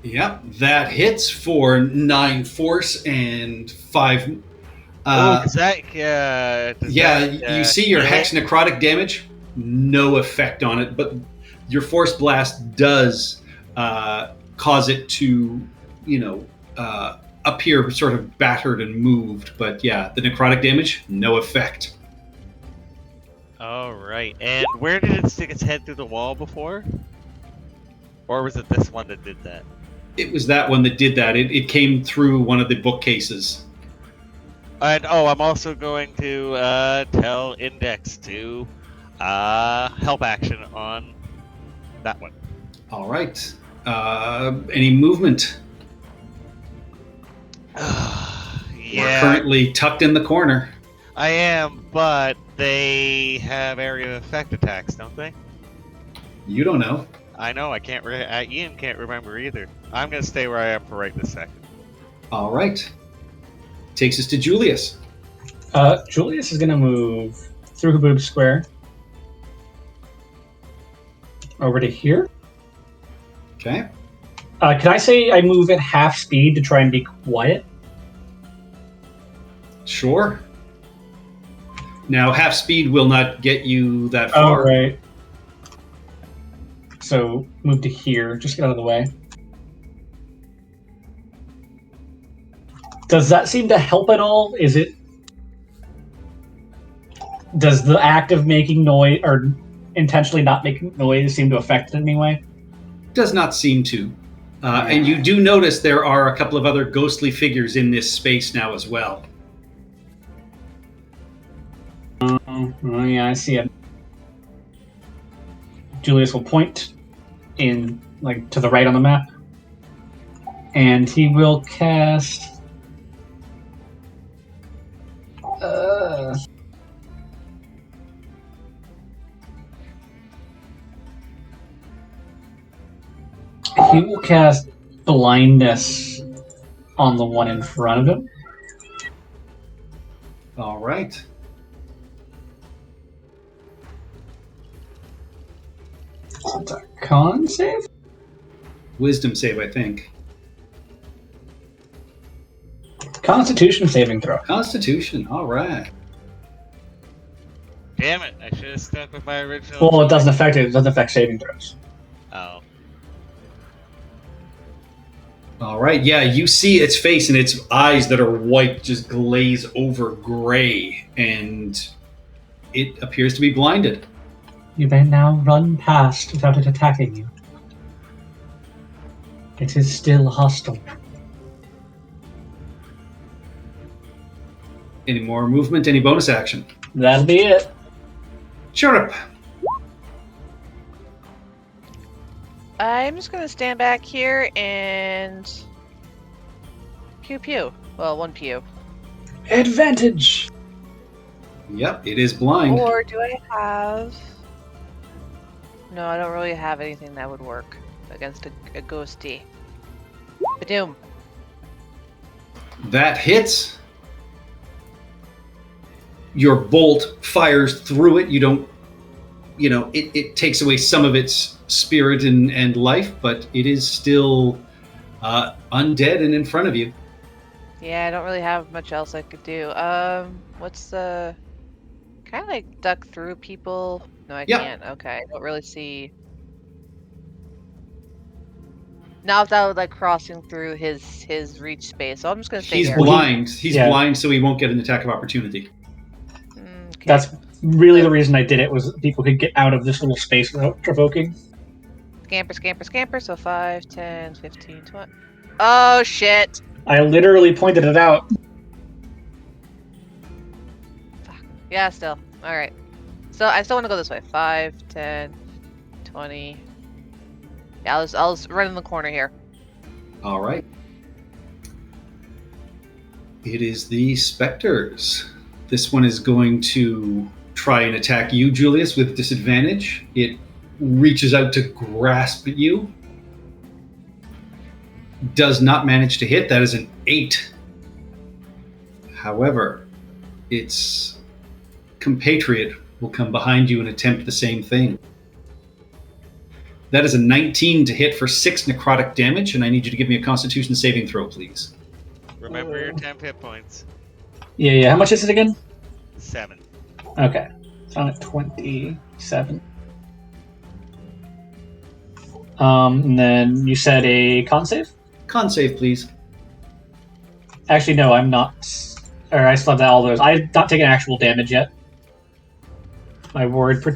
Yep, that hits for 9 force and 5. Does that, You see your heal hex it? necrotic damage, no effect on it, but your force blast does cause it to, appear sort of battered and moved. But yeah, the necrotic damage, no effect. All right. And where did it stick its head through the wall before? Or was it this one that did that? It was that one that did that. It came through one of the bookcases. And I'm also going to tell Index to help action on that one. All right. Any movement? We're Yeah, currently tucked in the corner. I am, but they have area of effect attacks, don't they? You don't know. I know. I can't. Ian can't remember either. I'm gonna stay where I am for right this second. All right. Takes us to Julius. Julius is going to move through Haboob Square over to here. Okay. Can I say I move at half speed to try and be quiet? Sure. Now, half speed will not get you that Oh, far. right. So move to here. Just get out of the way. Does that seem to help at all? Does the act of making noise or intentionally not making noise seem to affect it in any way? Does not seem to. And you do notice there are a couple of other ghostly figures in this space now as well. Oh yeah, I see it. Julius will point in, to the right on the map, and he will cast. He will cast blindness on the one in front of him. All right. That's a con save? Wisdom save, I think. Constitution saving throw. Constitution. All right. Damn it! I should have stuck with my original. Well, it doesn't affect it. It doesn't affect saving throws. Oh. All right. Yeah, you see its face and its eyes that are white just glaze over gray, and it appears to be blinded. You may now run past without it attacking you. It is still hostile. Any more movement? Any bonus action? That'll be it. Sure. I'm just gonna stand back here and pew pew. Well, one pew. Advantage! Yep, it is blind. Or do I have? No, I don't really have anything that would work against a ghosty. Badoom. That hits. Your bolt fires through it. You don't, it takes away some of its spirit and life, but it is still undead and in front of you. Yeah, I don't really have much else I could do. What's the... Can I, duck through people? No, I Yeah. can't. Okay, I don't really see... Not without, crossing through his reach space, so I'm just gonna stay He's here. blind. He's Yeah. blind, so he won't get an attack of opportunity. Okay. That's really the reason I did it, was people could get out of this little space without provoking. Scamper. So 5, 10, 15, 20. Oh, shit. I literally pointed it out. Yeah, still. Alright. So I still want to go this way. 5, 10, 20. Yeah, I'll just run in the corner here. All right. It is the specters. This one is going to try and attack you, Julius, with disadvantage. It reaches out to grasp at you. Does not manage to hit. That is an 8. However, its compatriot will come behind you and attempt the same thing. That is a 19 to hit for 6 necrotic damage, and I need you to give me a Constitution saving throw, please. Remember your 10 hit points. Yeah. How much is it again? 7. Okay. So I'm at 27. And then you said a con save? Con save, please. Actually, no, I'm not. Or I still have all those. I've not taken actual damage yet. My ward would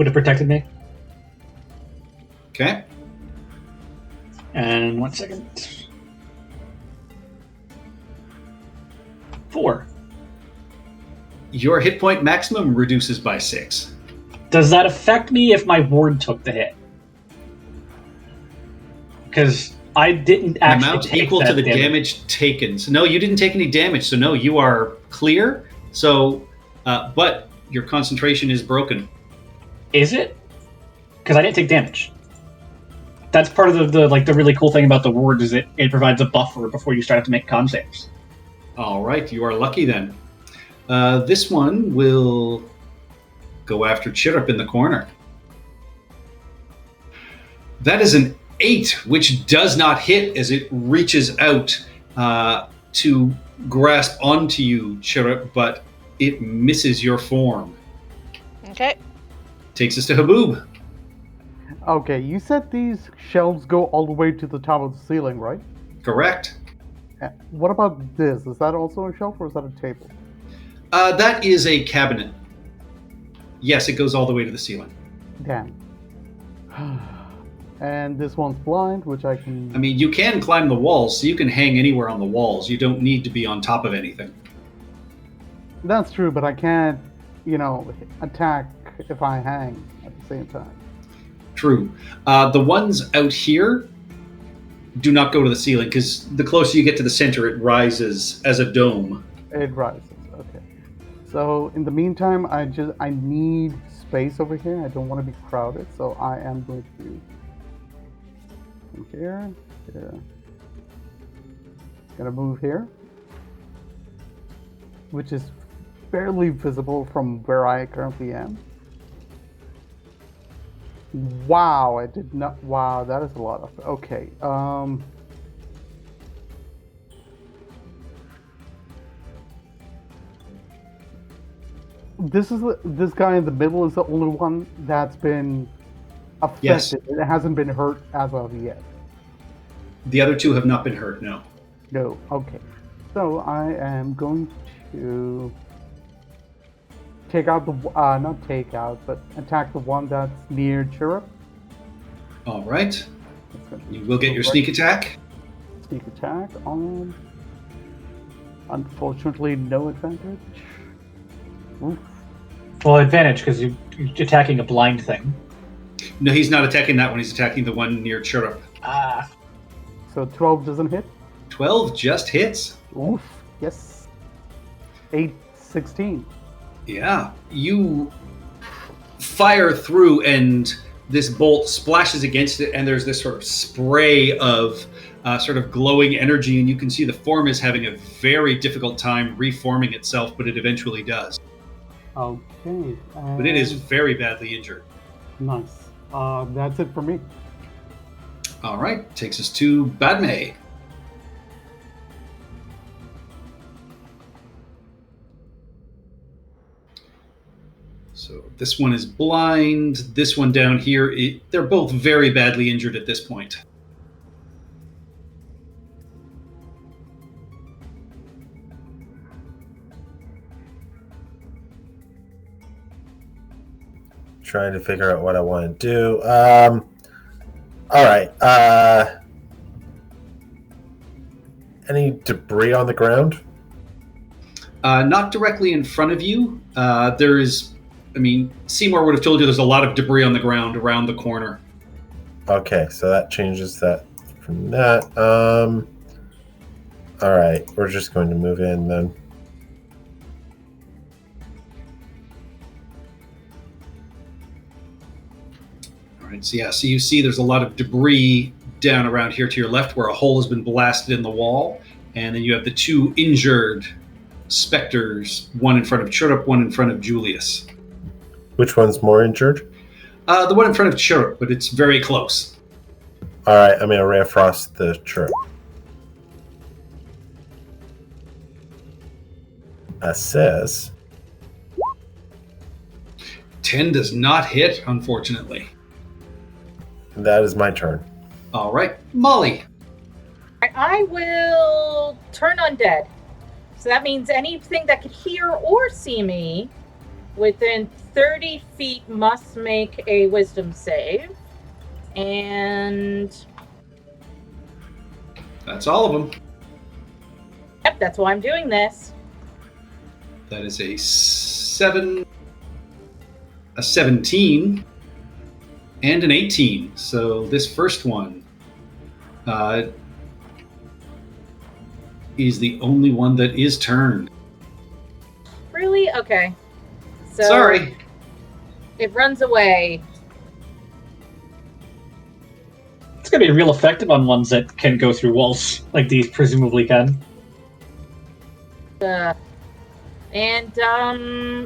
have protected me. Okay. And 1 second. 4. Your hit point maximum reduces by 6. Does that affect me if my ward took the hit? Because I didn't An actually amount take equal that to the damage taken. So no, you didn't take any damage. So no, you are clear. So, but your concentration is broken. Is it? Because I didn't take damage. That's part of the really cool thing about the ward is it provides a buffer before you start to make con saves. All right, you are lucky then. This one will go after Chirrup in the corner. That is an 8, which does not hit as it reaches out to grasp onto you, Chirrup, but it misses your form. Okay. Takes us to Haboob. Okay, you said these shelves go all the way to the top of the ceiling, right? Correct. What about this? Is that also a shelf or is that a table? That is a cabinet. Yes, it goes all the way to the ceiling. Damn. And this one's blind, which I can... I mean, you can climb the walls, so you can hang anywhere on the walls. You don't need to be on top of anything. That's true, but I can't, attack if I hang at the same time. True. The ones out here do not go to the ceiling, because the closer you get to the center, it rises as a dome. It rises, okay. So, in the meantime, I need space over here. I don't want to be crowded, so I am going to... From here. Gonna move here, which is barely visible from where I currently am. Wow, I did not. Wow, that is a lot of. Okay. This guy in the middle is the only one that's been affected. Yes. It hasn't been hurt as of yet. The other two have not been hurt, no. No. Okay. So I am going to take out the not take out, but attack the one that's near Chirrup. All right. That's gonna be You will get your sneak attack. sneak attack on. Unfortunately, no advantage. Oof. Well, advantage because you're attacking a blind thing. No, he's not attacking that one. He's attacking the one near Chirrup. Ah. So 12 doesn't hit. 12 just hits. Oof. Yes. 8, 16. Yeah. You fire through, and this bolt splashes against it, and there's this sort of spray of sort of glowing energy, and you can see the form is having a very difficult time reforming itself, but it eventually does. Okay. But it is very badly injured. Nice. That's it for me. All right. Takes us to Badme. So this one is blind. This one down here, they're both very badly injured at this point. Trying to figure out what I want to do. All right. Any debris on the ground? Not directly in front of you. There is. I mean, Seymour would have told you there's a lot of debris on the ground around the corner. Okay, so that changes that from that. All right, we're just going to move in then. All right. So you see there's a lot of debris down around here to your left, where a hole has been blasted in the wall, and then you have the two injured specters, one in front of Chirrup, one in front of Julius. Which one's more injured? The one in front of Chirrup, but it's very close. All right, I'm going to Ray of Frost the chirp. Assess. 10 does not hit, unfortunately. That is my turn. All right, Molly. I will turn undead. So that means anything that could hear or see me within 30 feet must make a wisdom save. And That's all of them. yep, that's why I'm doing this. That is a 7, a 17, and an 18. So this first one is the only one that is turned. Really? Okay. So Sorry. It runs away. It's gonna be real effective on ones that can go through walls, like these presumably can.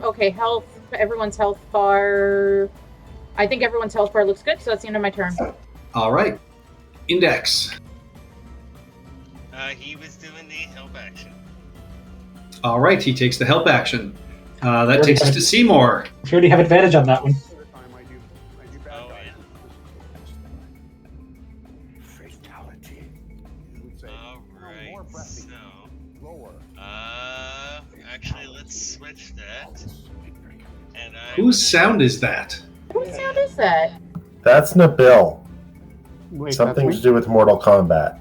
Okay, health. Everyone's health bar. I think everyone's health bar looks good, so that's the end of my turn. All right. Index. He was doing the help action. All right, he takes the help action. That takes us to Seymour. You already have advantage on that one. Oh, yeah. Alright, so... actually, let's switch that. And Whose sound is that? Whose sound is that? That's Nabil. Wait, Something that's to do with Mortal Kombat.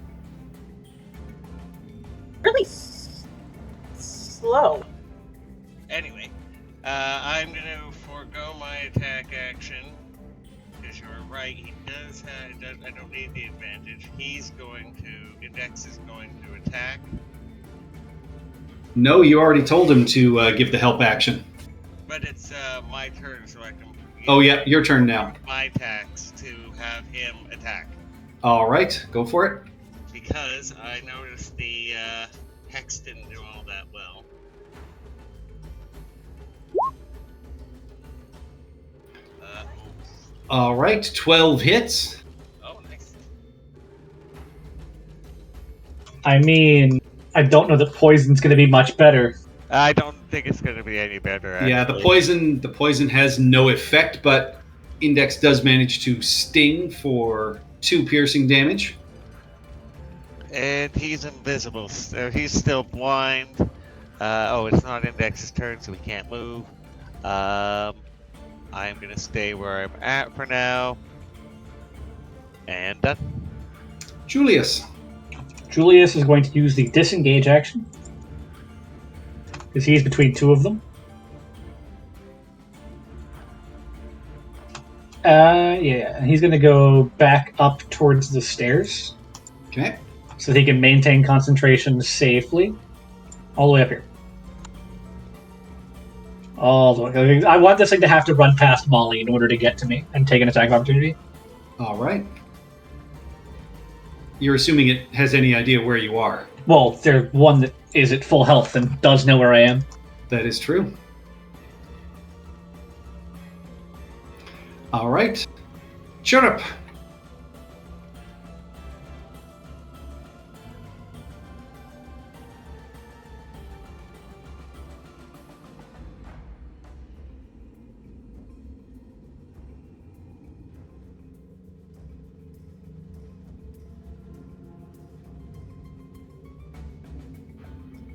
Really slow. Anyway, I'm gonna forego my attack action. Because you're right, he does have... I don't need the advantage. He's going to... Index is going to attack. No, you already told him to give the help action. But it's my turn, so I can... Oh, yeah, your turn now. My attacks to have him attack. All right, go for it. Because I noticed the Hex didn't do all that well. All right, 12 hits. Oh, nice. I mean, I don't know that poison's gonna be much better. I don't think it's going to be any better. Actually. Yeah, the poison has no effect, but Index does manage to sting for 2 piercing damage. And he's invisible. So he's still blind. It's not Index's turn, so he can't move. I'm going to stay where I'm at for now. And done. Julius. Julius is going to use the disengage action. Because he's between two of them. Yeah, he's going to go back up towards the stairs. Okay. So that he can maintain concentration safely. All the way up here. All the way. I want this thing to have to run past Molly in order to get to me and take an attack of opportunity. All right. You're assuming it has any idea where you are. Well, there's one that is at full health and does know where I am. That is true. All right. Chirrup.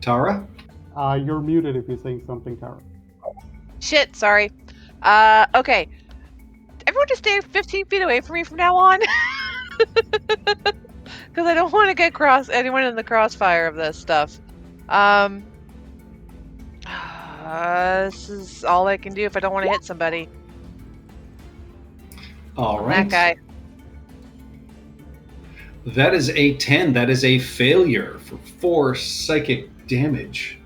Tara. You're muted if you're saying something, Tara. Shit, sorry. Okay. Everyone just stay 15 feet away from me from now on. Because I don't want to get anyone in the crossfire of this stuff. This is all I can do if I don't want to hit somebody. All right. That guy. That is a 10. That is a failure for 4 psychic damage.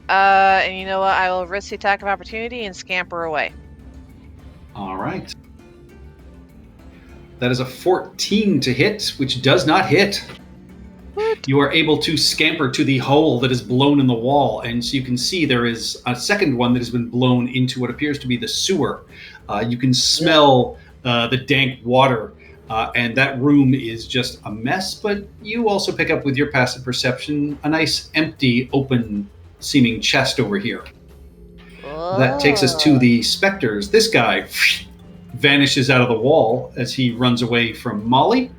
And you know what? I will risk the attack of opportunity and scamper away. All right. That is a 14 to hit, which does not hit. What? You are able to scamper to the hole that is blown in the wall, and so you can see there is a second one that has been blown into what appears to be the sewer. You can smell the dank water, and that room is just a mess, but you also pick up with your passive perception a nice, empty, open-seeming chest over here. That takes us to the specters. This guy vanishes out of the wall as he runs away from Molly.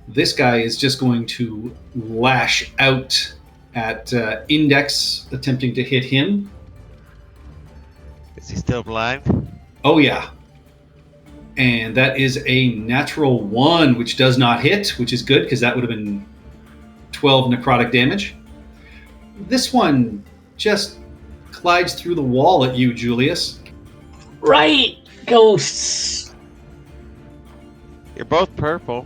This guy is just going to lash out at Index, attempting to hit him. Is he still blind? Oh, yeah. And that is a natural 1, which does not hit, which is good, because that would have been 12 necrotic damage. This one just glides through the wall at you, Julius. Right! Ghosts! You're both purple.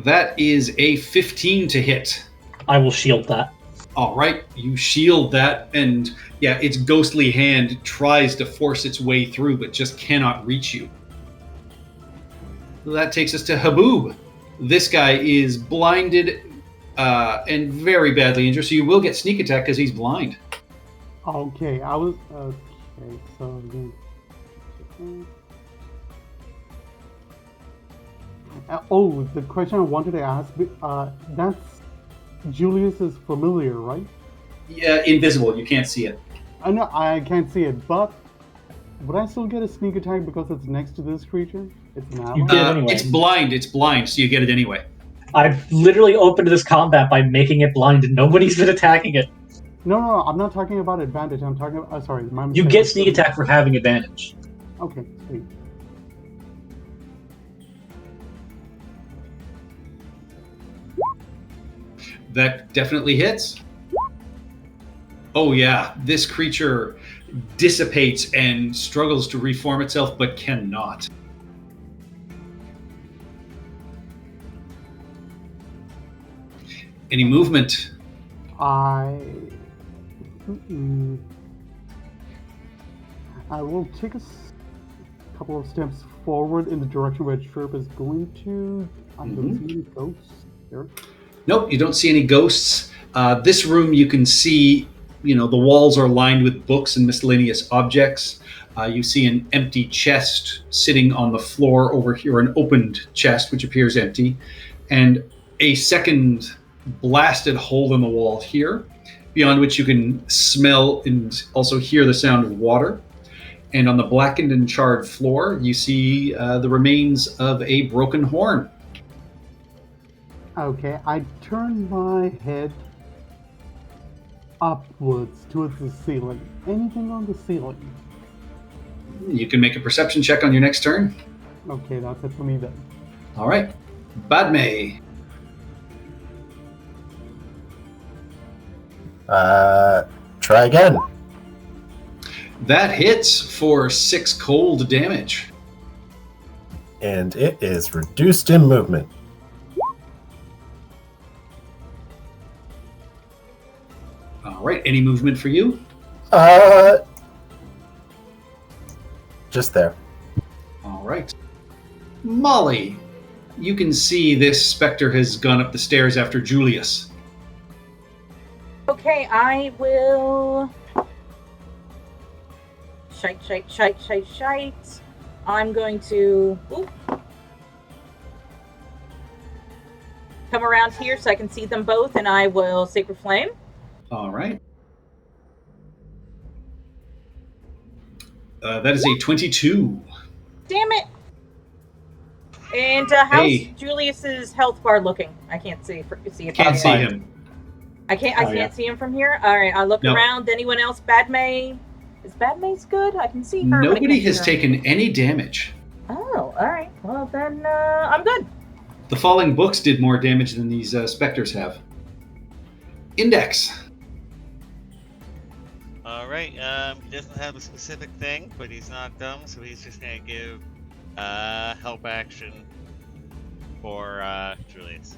That is a 15 to hit. I will shield that. All right, you shield that, and yeah, its ghostly hand tries to force its way through, but just cannot reach you. That takes us to Haboob. This guy is blinded and very badly injured, so you will get sneak attack because he's blind. Okay, okay, so again. The question I wanted to ask, that's Julius's familiar, right? Yeah, invisible, you can't see it. I know I can't see it, but would I still get a sneak attack because it's next to this creature? It's an ally? You get it anyway. It's blind, so you get it anyway. I've literally opened this combat by making it blind and nobody's been attacking it. No, I'm not talking about advantage. I'm talking about. Sorry, my You mistake. get sneak attack for having advantage. Okay, sweet. That definitely hits. Oh yeah, this creature dissipates and struggles to reform itself, but cannot. Any movement? I will take a couple of steps forward in the direction where Chirp is going to. I don't see any ghosts there. Nope, you don't see any ghosts. This room, you can see, the walls are lined with books and miscellaneous objects. You see an empty chest sitting on the floor over here, an opened chest, which appears empty, and a second blasted hole in the wall here, beyond which you can smell and also hear the sound of water. And on the blackened and charred floor, you see the remains of a broken horn. Okay, I turn my head upwards towards the ceiling. Anything on the ceiling? You can make a perception check on your next turn. Okay, that's it for me then. All right. Badme. Try again. That hits for 6 cold damage. And it is reduced in movement. All right. Any movement for you? Just there. All right. Molly, you can see this specter has gone up the stairs after Julius. Okay, I will. Shite. I'm going to come around here so I can see them both, and I will Sacred Flame. All right. That is a 22. Damn it! And how's Hey. Julius's health bar looking? I can't see it. Can't see him. I can't see him from here. All right, I look No. around. Anyone else? Badme? Is Badme's good? I can see her. but I Nobody can't has see her. taken any damage. Oh, All right. Well, then I'm good. The falling books did more damage than these specters have. Index. All right. He doesn't have a specific thing, but he's not dumb, so he's just gonna give help action for Julius.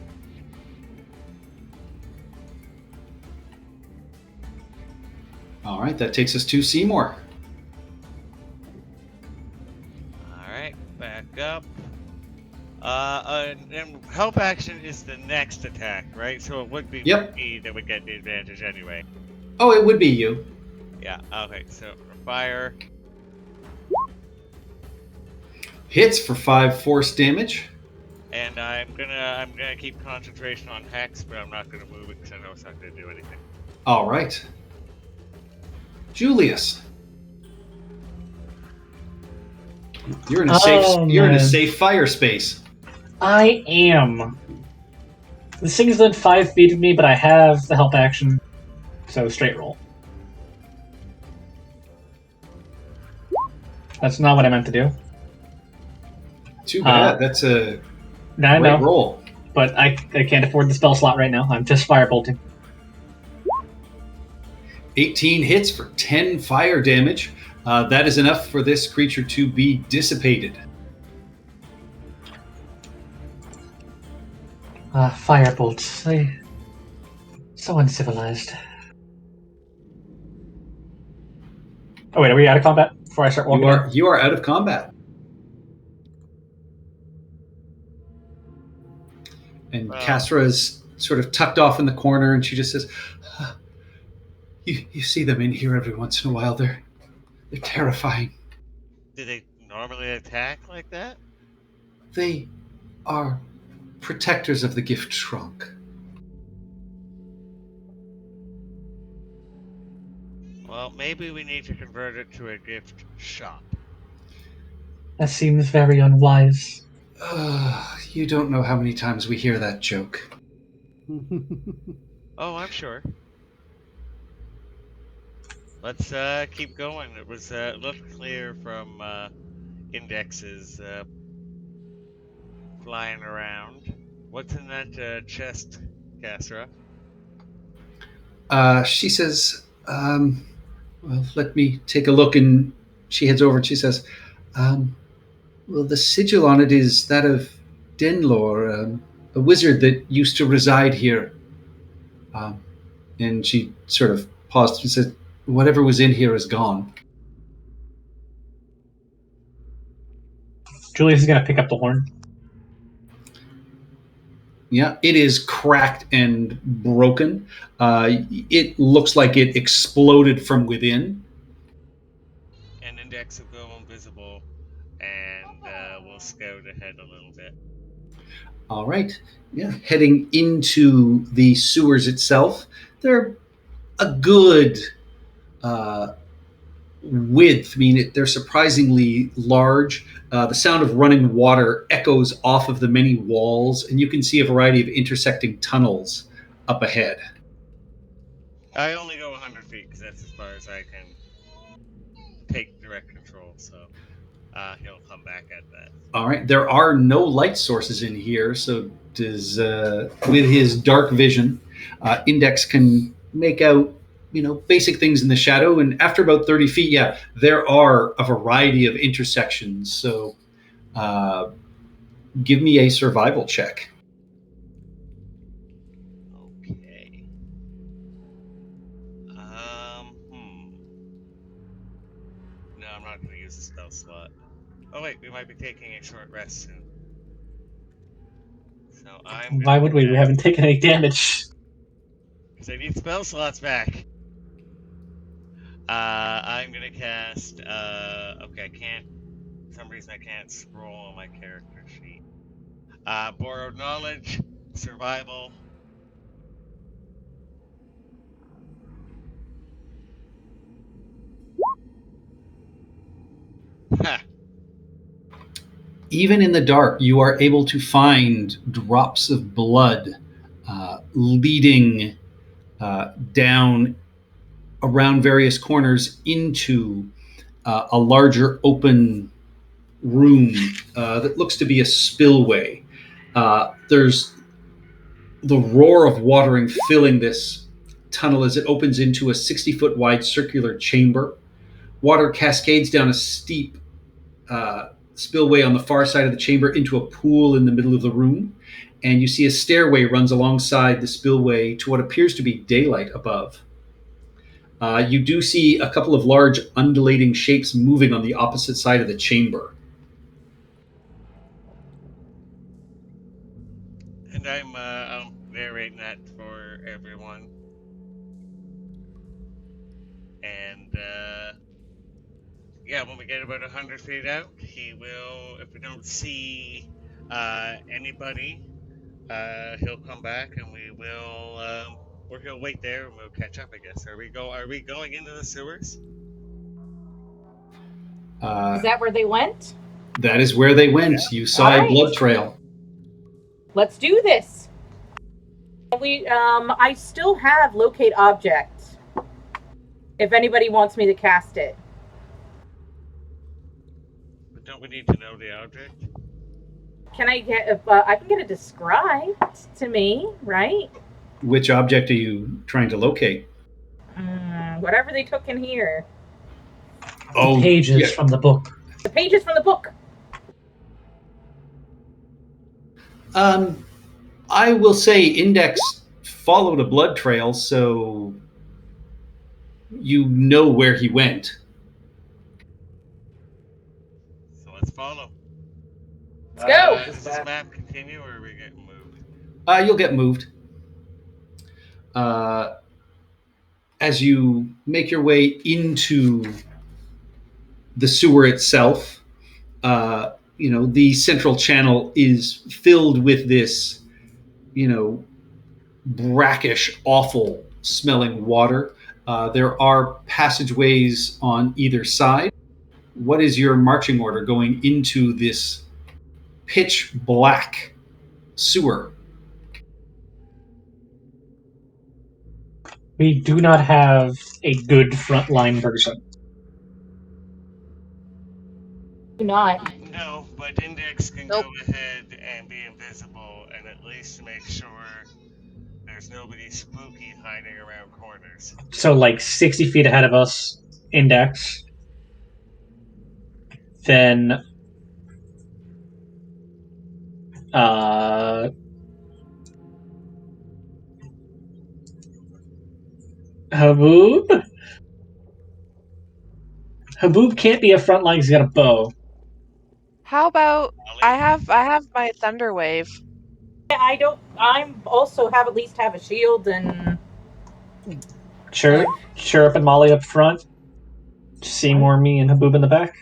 All right, that takes us to Seymour. All right, back up. And help action is the next attack, right? So it would be Yep. me that would get the advantage anyway. Oh, it would be you. Yeah. Okay. So fire. Hits for 5 force damage. And I'm gonna keep concentration on Hex, but I'm not gonna move it because I know it's not gonna do anything. All right. Julius. You're in a man. safe fire space. I am. This thing's within 5 feet of me, but I have the help action, so straight roll. That's not what I meant to do. Too bad. That's a I great know, roll. but I can't afford the spell slot right now. I'm just firebolting. 18 hits for 10 fire damage. That is enough for this creature to be dissipated. Firebolts. They so uncivilized. Oh wait, are we out of combat before I start walking? You are out of combat. And Wow. Castra is sort of tucked off in the corner, and she just says, "You see them in here every once in a while. They're terrifying. Do they normally attack like that? They are protectors of the gift trunk." Well, maybe we need to convert it to a gift shop. That seems very unwise. You don't know how many times we hear that joke. Oh, I'm sure. Let's keep going. It was looked clear from Index's flying around. What's in that chest, Castra? She says, well, let me take a look. And she heads over and she says, well, the sigil on it is that of Denlor, a wizard that used to reside here. And she sort of paused and said, whatever was in here is gone. Julius is gonna pick up the horn. Yeah, it is cracked and broken. It looks like it exploded from within. And Index will go invisible, and we'll scout ahead a little bit. All right. Yeah, heading into the sewers itself. They're a good width. I mean, they're surprisingly large. The sound of running water echoes off of the many walls, and you can see a variety of intersecting tunnels up ahead. I only go 100 feet because that's as far as I can take direct control, so he'll come back at that. All right. There are no light sources in here, so does with his dark vision, Index can make out, basic things in the shadow. And after about 30 feet, yeah, there are a variety of intersections. So give me a survival check. Okay. No, I'm not going to use the spell slot. Oh wait, we might be taking a short rest soon. So I'm. Why would we? We haven't taken any damage. Because I need spell slots back. I'm gonna cast. Okay, I can't. For some reason, I can't scroll on my character sheet. Borrowed knowledge, survival. Ha! Even in the dark, you are able to find drops of blood leading down around various corners into a larger open room that looks to be a spillway. There's the roar of watering filling this tunnel as it opens into a 60-foot wide circular chamber. Water cascades down a steep spillway on the far side of the chamber into a pool in the middle of the room. And you see a stairway runs alongside the spillway to what appears to be daylight above. You do see a couple of large undulating shapes moving on the opposite side of the chamber. And I'm narrating that for everyone. And yeah, when we get about 100 feet out, he will, if we don't see anybody, he'll come back and we will, or he'll wait there and we'll catch up, I guess. Are we going into the sewers? Is that where they went? That is where they went. You saw All a right. blood trail. Let's do this. I still have locate object. If anybody wants me to cast it. But don't we need to know the object? Can I get? I can get it described to me, right? Which object are you trying to locate? Whatever they took in here. The pages yeah. from the book. The pages from the book. I will say Index followed a blood trail, so you know where he went. So let's follow. Let's go. Does this map continue or are we getting moved? You'll get moved. As you make your way into the sewer itself, the central channel is filled with this, brackish, awful smelling water. There are passageways on either side. What is your marching order going into this pitch black sewer? We do not have a good frontline person. Do not. No, but Index can Nope. go ahead and be invisible and at least make sure there's nobody spooky hiding around corners. So, like 60 feet ahead of us, Index. Then, Haboob? Haboob can't be a frontline, he's got a bow. How about Ollie? I have my thunder wave. I don't. I'm also at least have a shield and. Chirrup and Molly up front. Seymour, me, and Haboob in the back.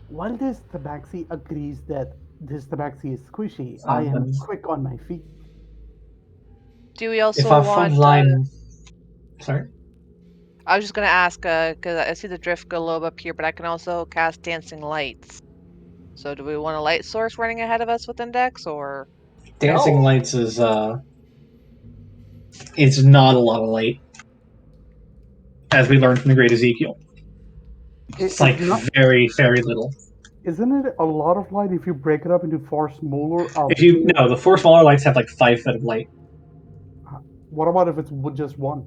While this tabaxi agrees that this tabaxi is squishy, I am quick on my feet. Do we also If our want? front line... Sorry? I was just gonna ask because I see the drift globe up here, but I can also cast dancing lights. So do we want a light source running ahead of us with Index, or? Dancing lights is it's not a lot of light, as we learned from the Great Ezekiel. It's like very, very little. Isn't it a lot of light if you break it up into four smaller? The 4 smaller lights have like 5 foot of light. What about if it's just one?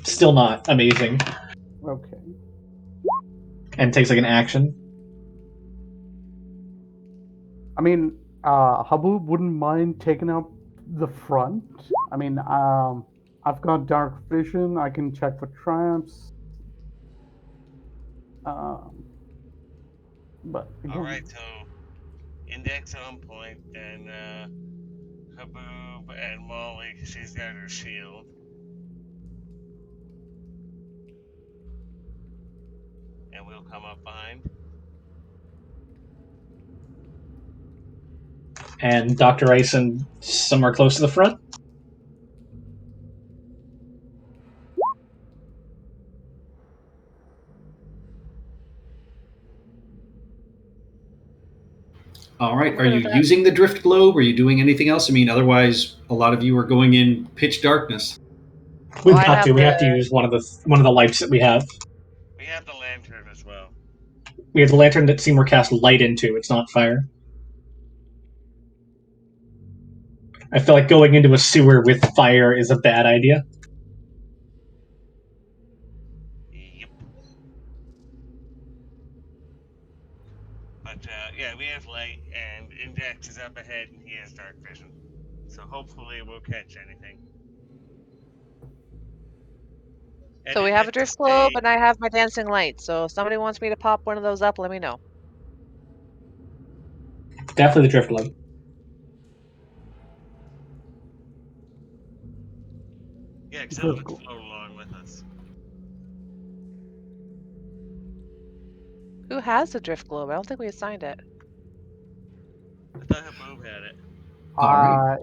Still not amazing, Okay. and takes like an action. I mean, Haboob wouldn't mind taking up the front. I mean, I've got dark vision. I can check for traps. But again, Alright, so Index on point, and Haboob and Molly, she's got her shield. And we'll come up behind. And Dr. Ison somewhere close to the front. All right. Are you using the drift globe? Are you doing anything else? I mean, otherwise, a lot of you are going in pitch darkness. We've Well, got to. We have to use one of the lights that we have. We have the lantern as well. We have the lantern that Seymour cast light into. It's not fire. I feel like going into a sewer with fire is a bad idea. Yep. But yeah, we have light, and Index is up ahead, and he has dark vision. So hopefully we'll catch anything. So we have a drift globe, and I have my dancing light. So if somebody wants me to pop one of those up, let me know. Definitely the drift globe. Yeah, because Drift it'll globe. float along with us. Who has the drift globe? I don't think we assigned it. I thought Haboob had it. All right.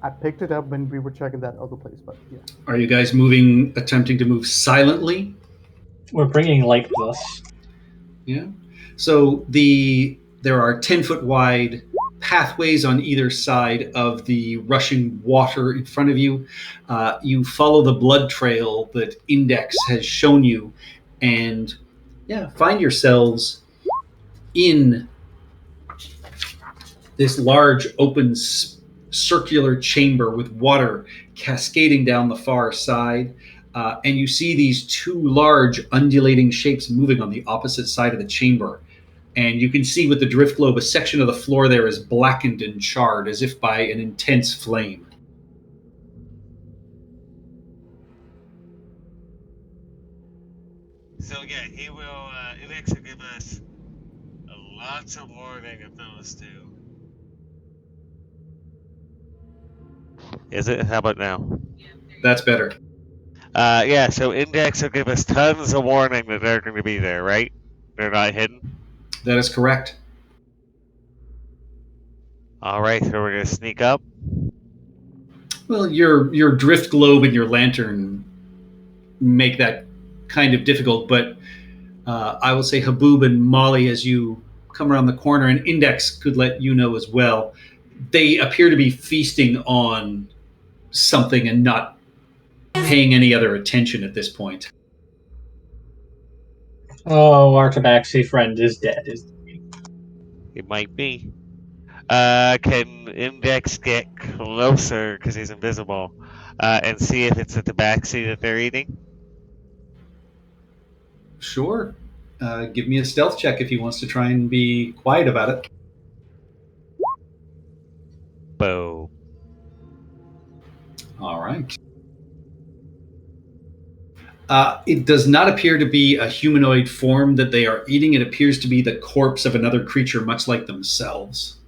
I picked it up when we were checking that other place, but yeah. Are you guys moving, attempting to move silently? We're bringing light with us. Yeah. So there are 10-foot wide pathways on either side of the rushing water in front of you. You follow the blood trail that Index has shown you, and find yourselves in this large open circular chamber with water cascading down the far side. And you see these two large undulating shapes moving on the opposite side of the chamber. And you can see with the drift globe, a section of the floor there is blackened and charred as if by an intense flame. So yeah, he will. Index will give us lots of warning of those two. Is it? How about now? That's better. Yeah. So Index will give us tons of warning that they're going to be there, right? They're not hidden. That is correct. All right. So we're going to sneak up. Well, your drift globe and your lantern make that kind of difficult, but I will say Haboob and Molly, as you come around the corner, and Index could let you know as well, they appear to be feasting on something and not paying any other attention at this point. Oh, our tabaxi friend is dead. It might be. Can Index get closer because he's invisible and see if it's a tabaxi that they're eating? Sure. Give me a stealth check if he wants to try and be quiet about it. Boom. All right. It does not appear to be a humanoid form that they are eating. It appears to be the corpse of another creature, much like themselves.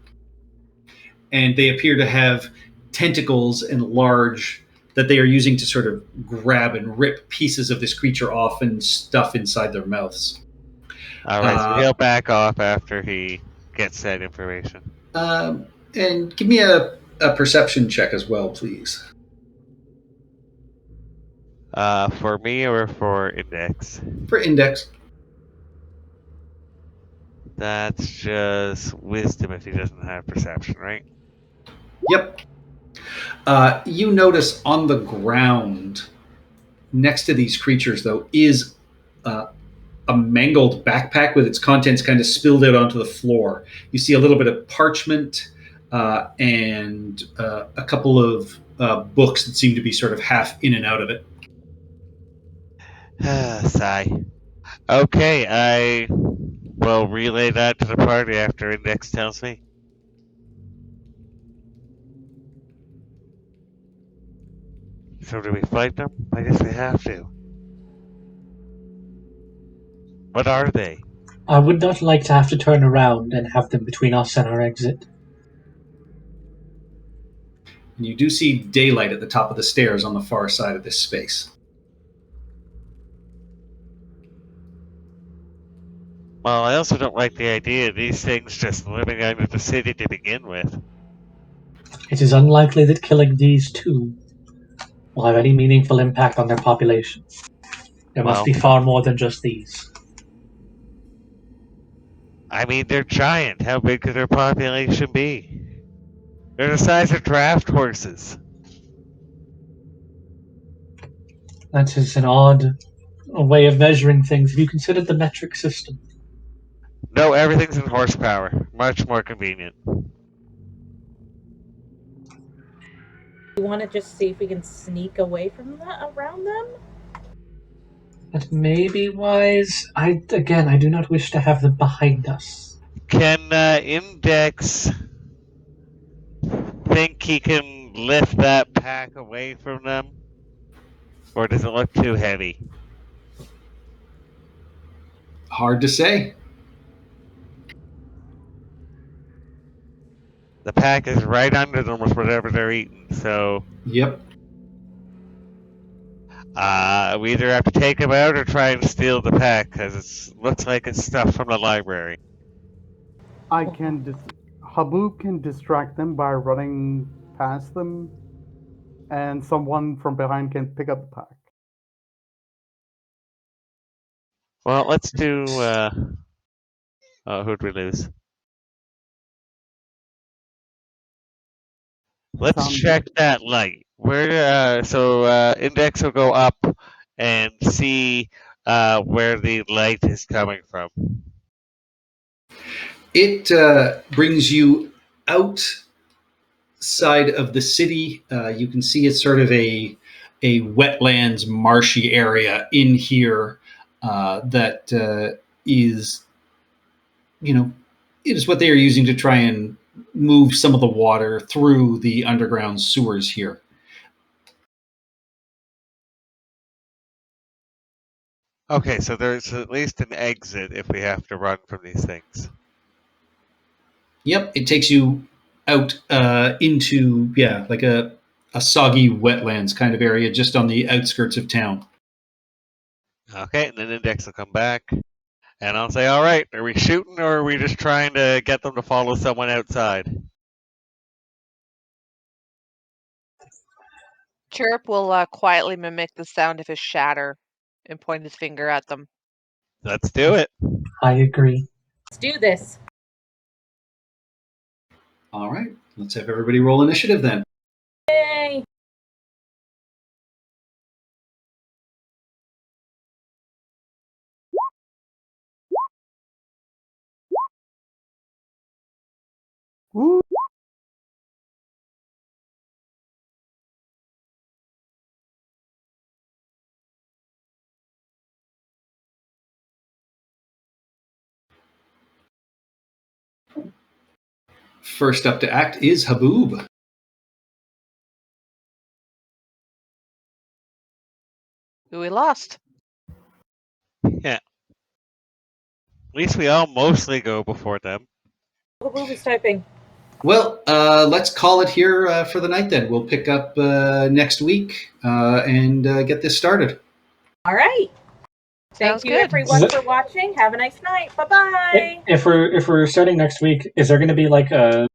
And they appear to have tentacles and large that they are using to sort of grab and rip pieces of this creature off and stuff inside their mouths. All right, so he'll back off after he gets that information. And give me a perception check as well, please. For me or for Index? For Index. That's just wisdom if he doesn't have perception, right? Yep. You notice on the ground next to these creatures, though, is a mangled backpack with its contents kind of spilled out onto the floor. You see a little bit of parchment and a couple of books that seem to be sort of half in and out of it. Sigh. Okay, I will relay that to the party after Index tells me. So do we fight them? I guess we have to. What are they? I would not like to have to turn around and have them between us and our exit. And you do see daylight at the top of the stairs on the far side of this space. Well, I also don't like the idea of these things just living under the city to begin with. It is unlikely that killing these two will have any meaningful impact on their population. There must be far more than just these. I mean, they're giant. How big could their population be? They're the size of draft horses. That is an odd way of measuring things. Have you considered the metric system? No, everything's in horsepower. Much more convenient. You want to just see if we can sneak away from around them? That may be wise. I do not wish to have them behind us. Can Index think he can lift that pack away from them? Or does it look too heavy? Hard to say. The pack is right under them with whatever they're eating, so Yep. we either have to take them out or try and steal the pack, because it looks like it's stuff from the library. Haboob can distract them by running past them, and someone from behind can pick up the pack. Well, let's do, who'd we lose? Let's Sounds check that light. Index will go up and see where the light is coming from. It brings you outside of the city. You can see it's sort of a wetlands, marshy area in here that is, it is what they are using to try and move some of the water through the underground sewers here. Okay, so there's at least an exit if we have to run from these things. Yep, it takes you out into, like a soggy wetlands kind of area just on the outskirts of town. Okay, and then Index will come back, and I'll say, all right, are we shooting or are we just trying to get them to follow someone outside? Chirp will quietly mimic the sound of his shatter and point his finger at them. Let's do it. I agree. Let's do this. All right, let's have everybody roll initiative then. Yay! Woo! First up to act is Haboob. Who we lost? Yeah. At least we all mostly go before them. Haboob is typing. Well, let's call it here for the night then. We'll pick up next week and get this started. All right. Thank Sounds you, good. everyone, for watching. Have a nice night. Bye-bye. If we're starting next week, is there going to be like a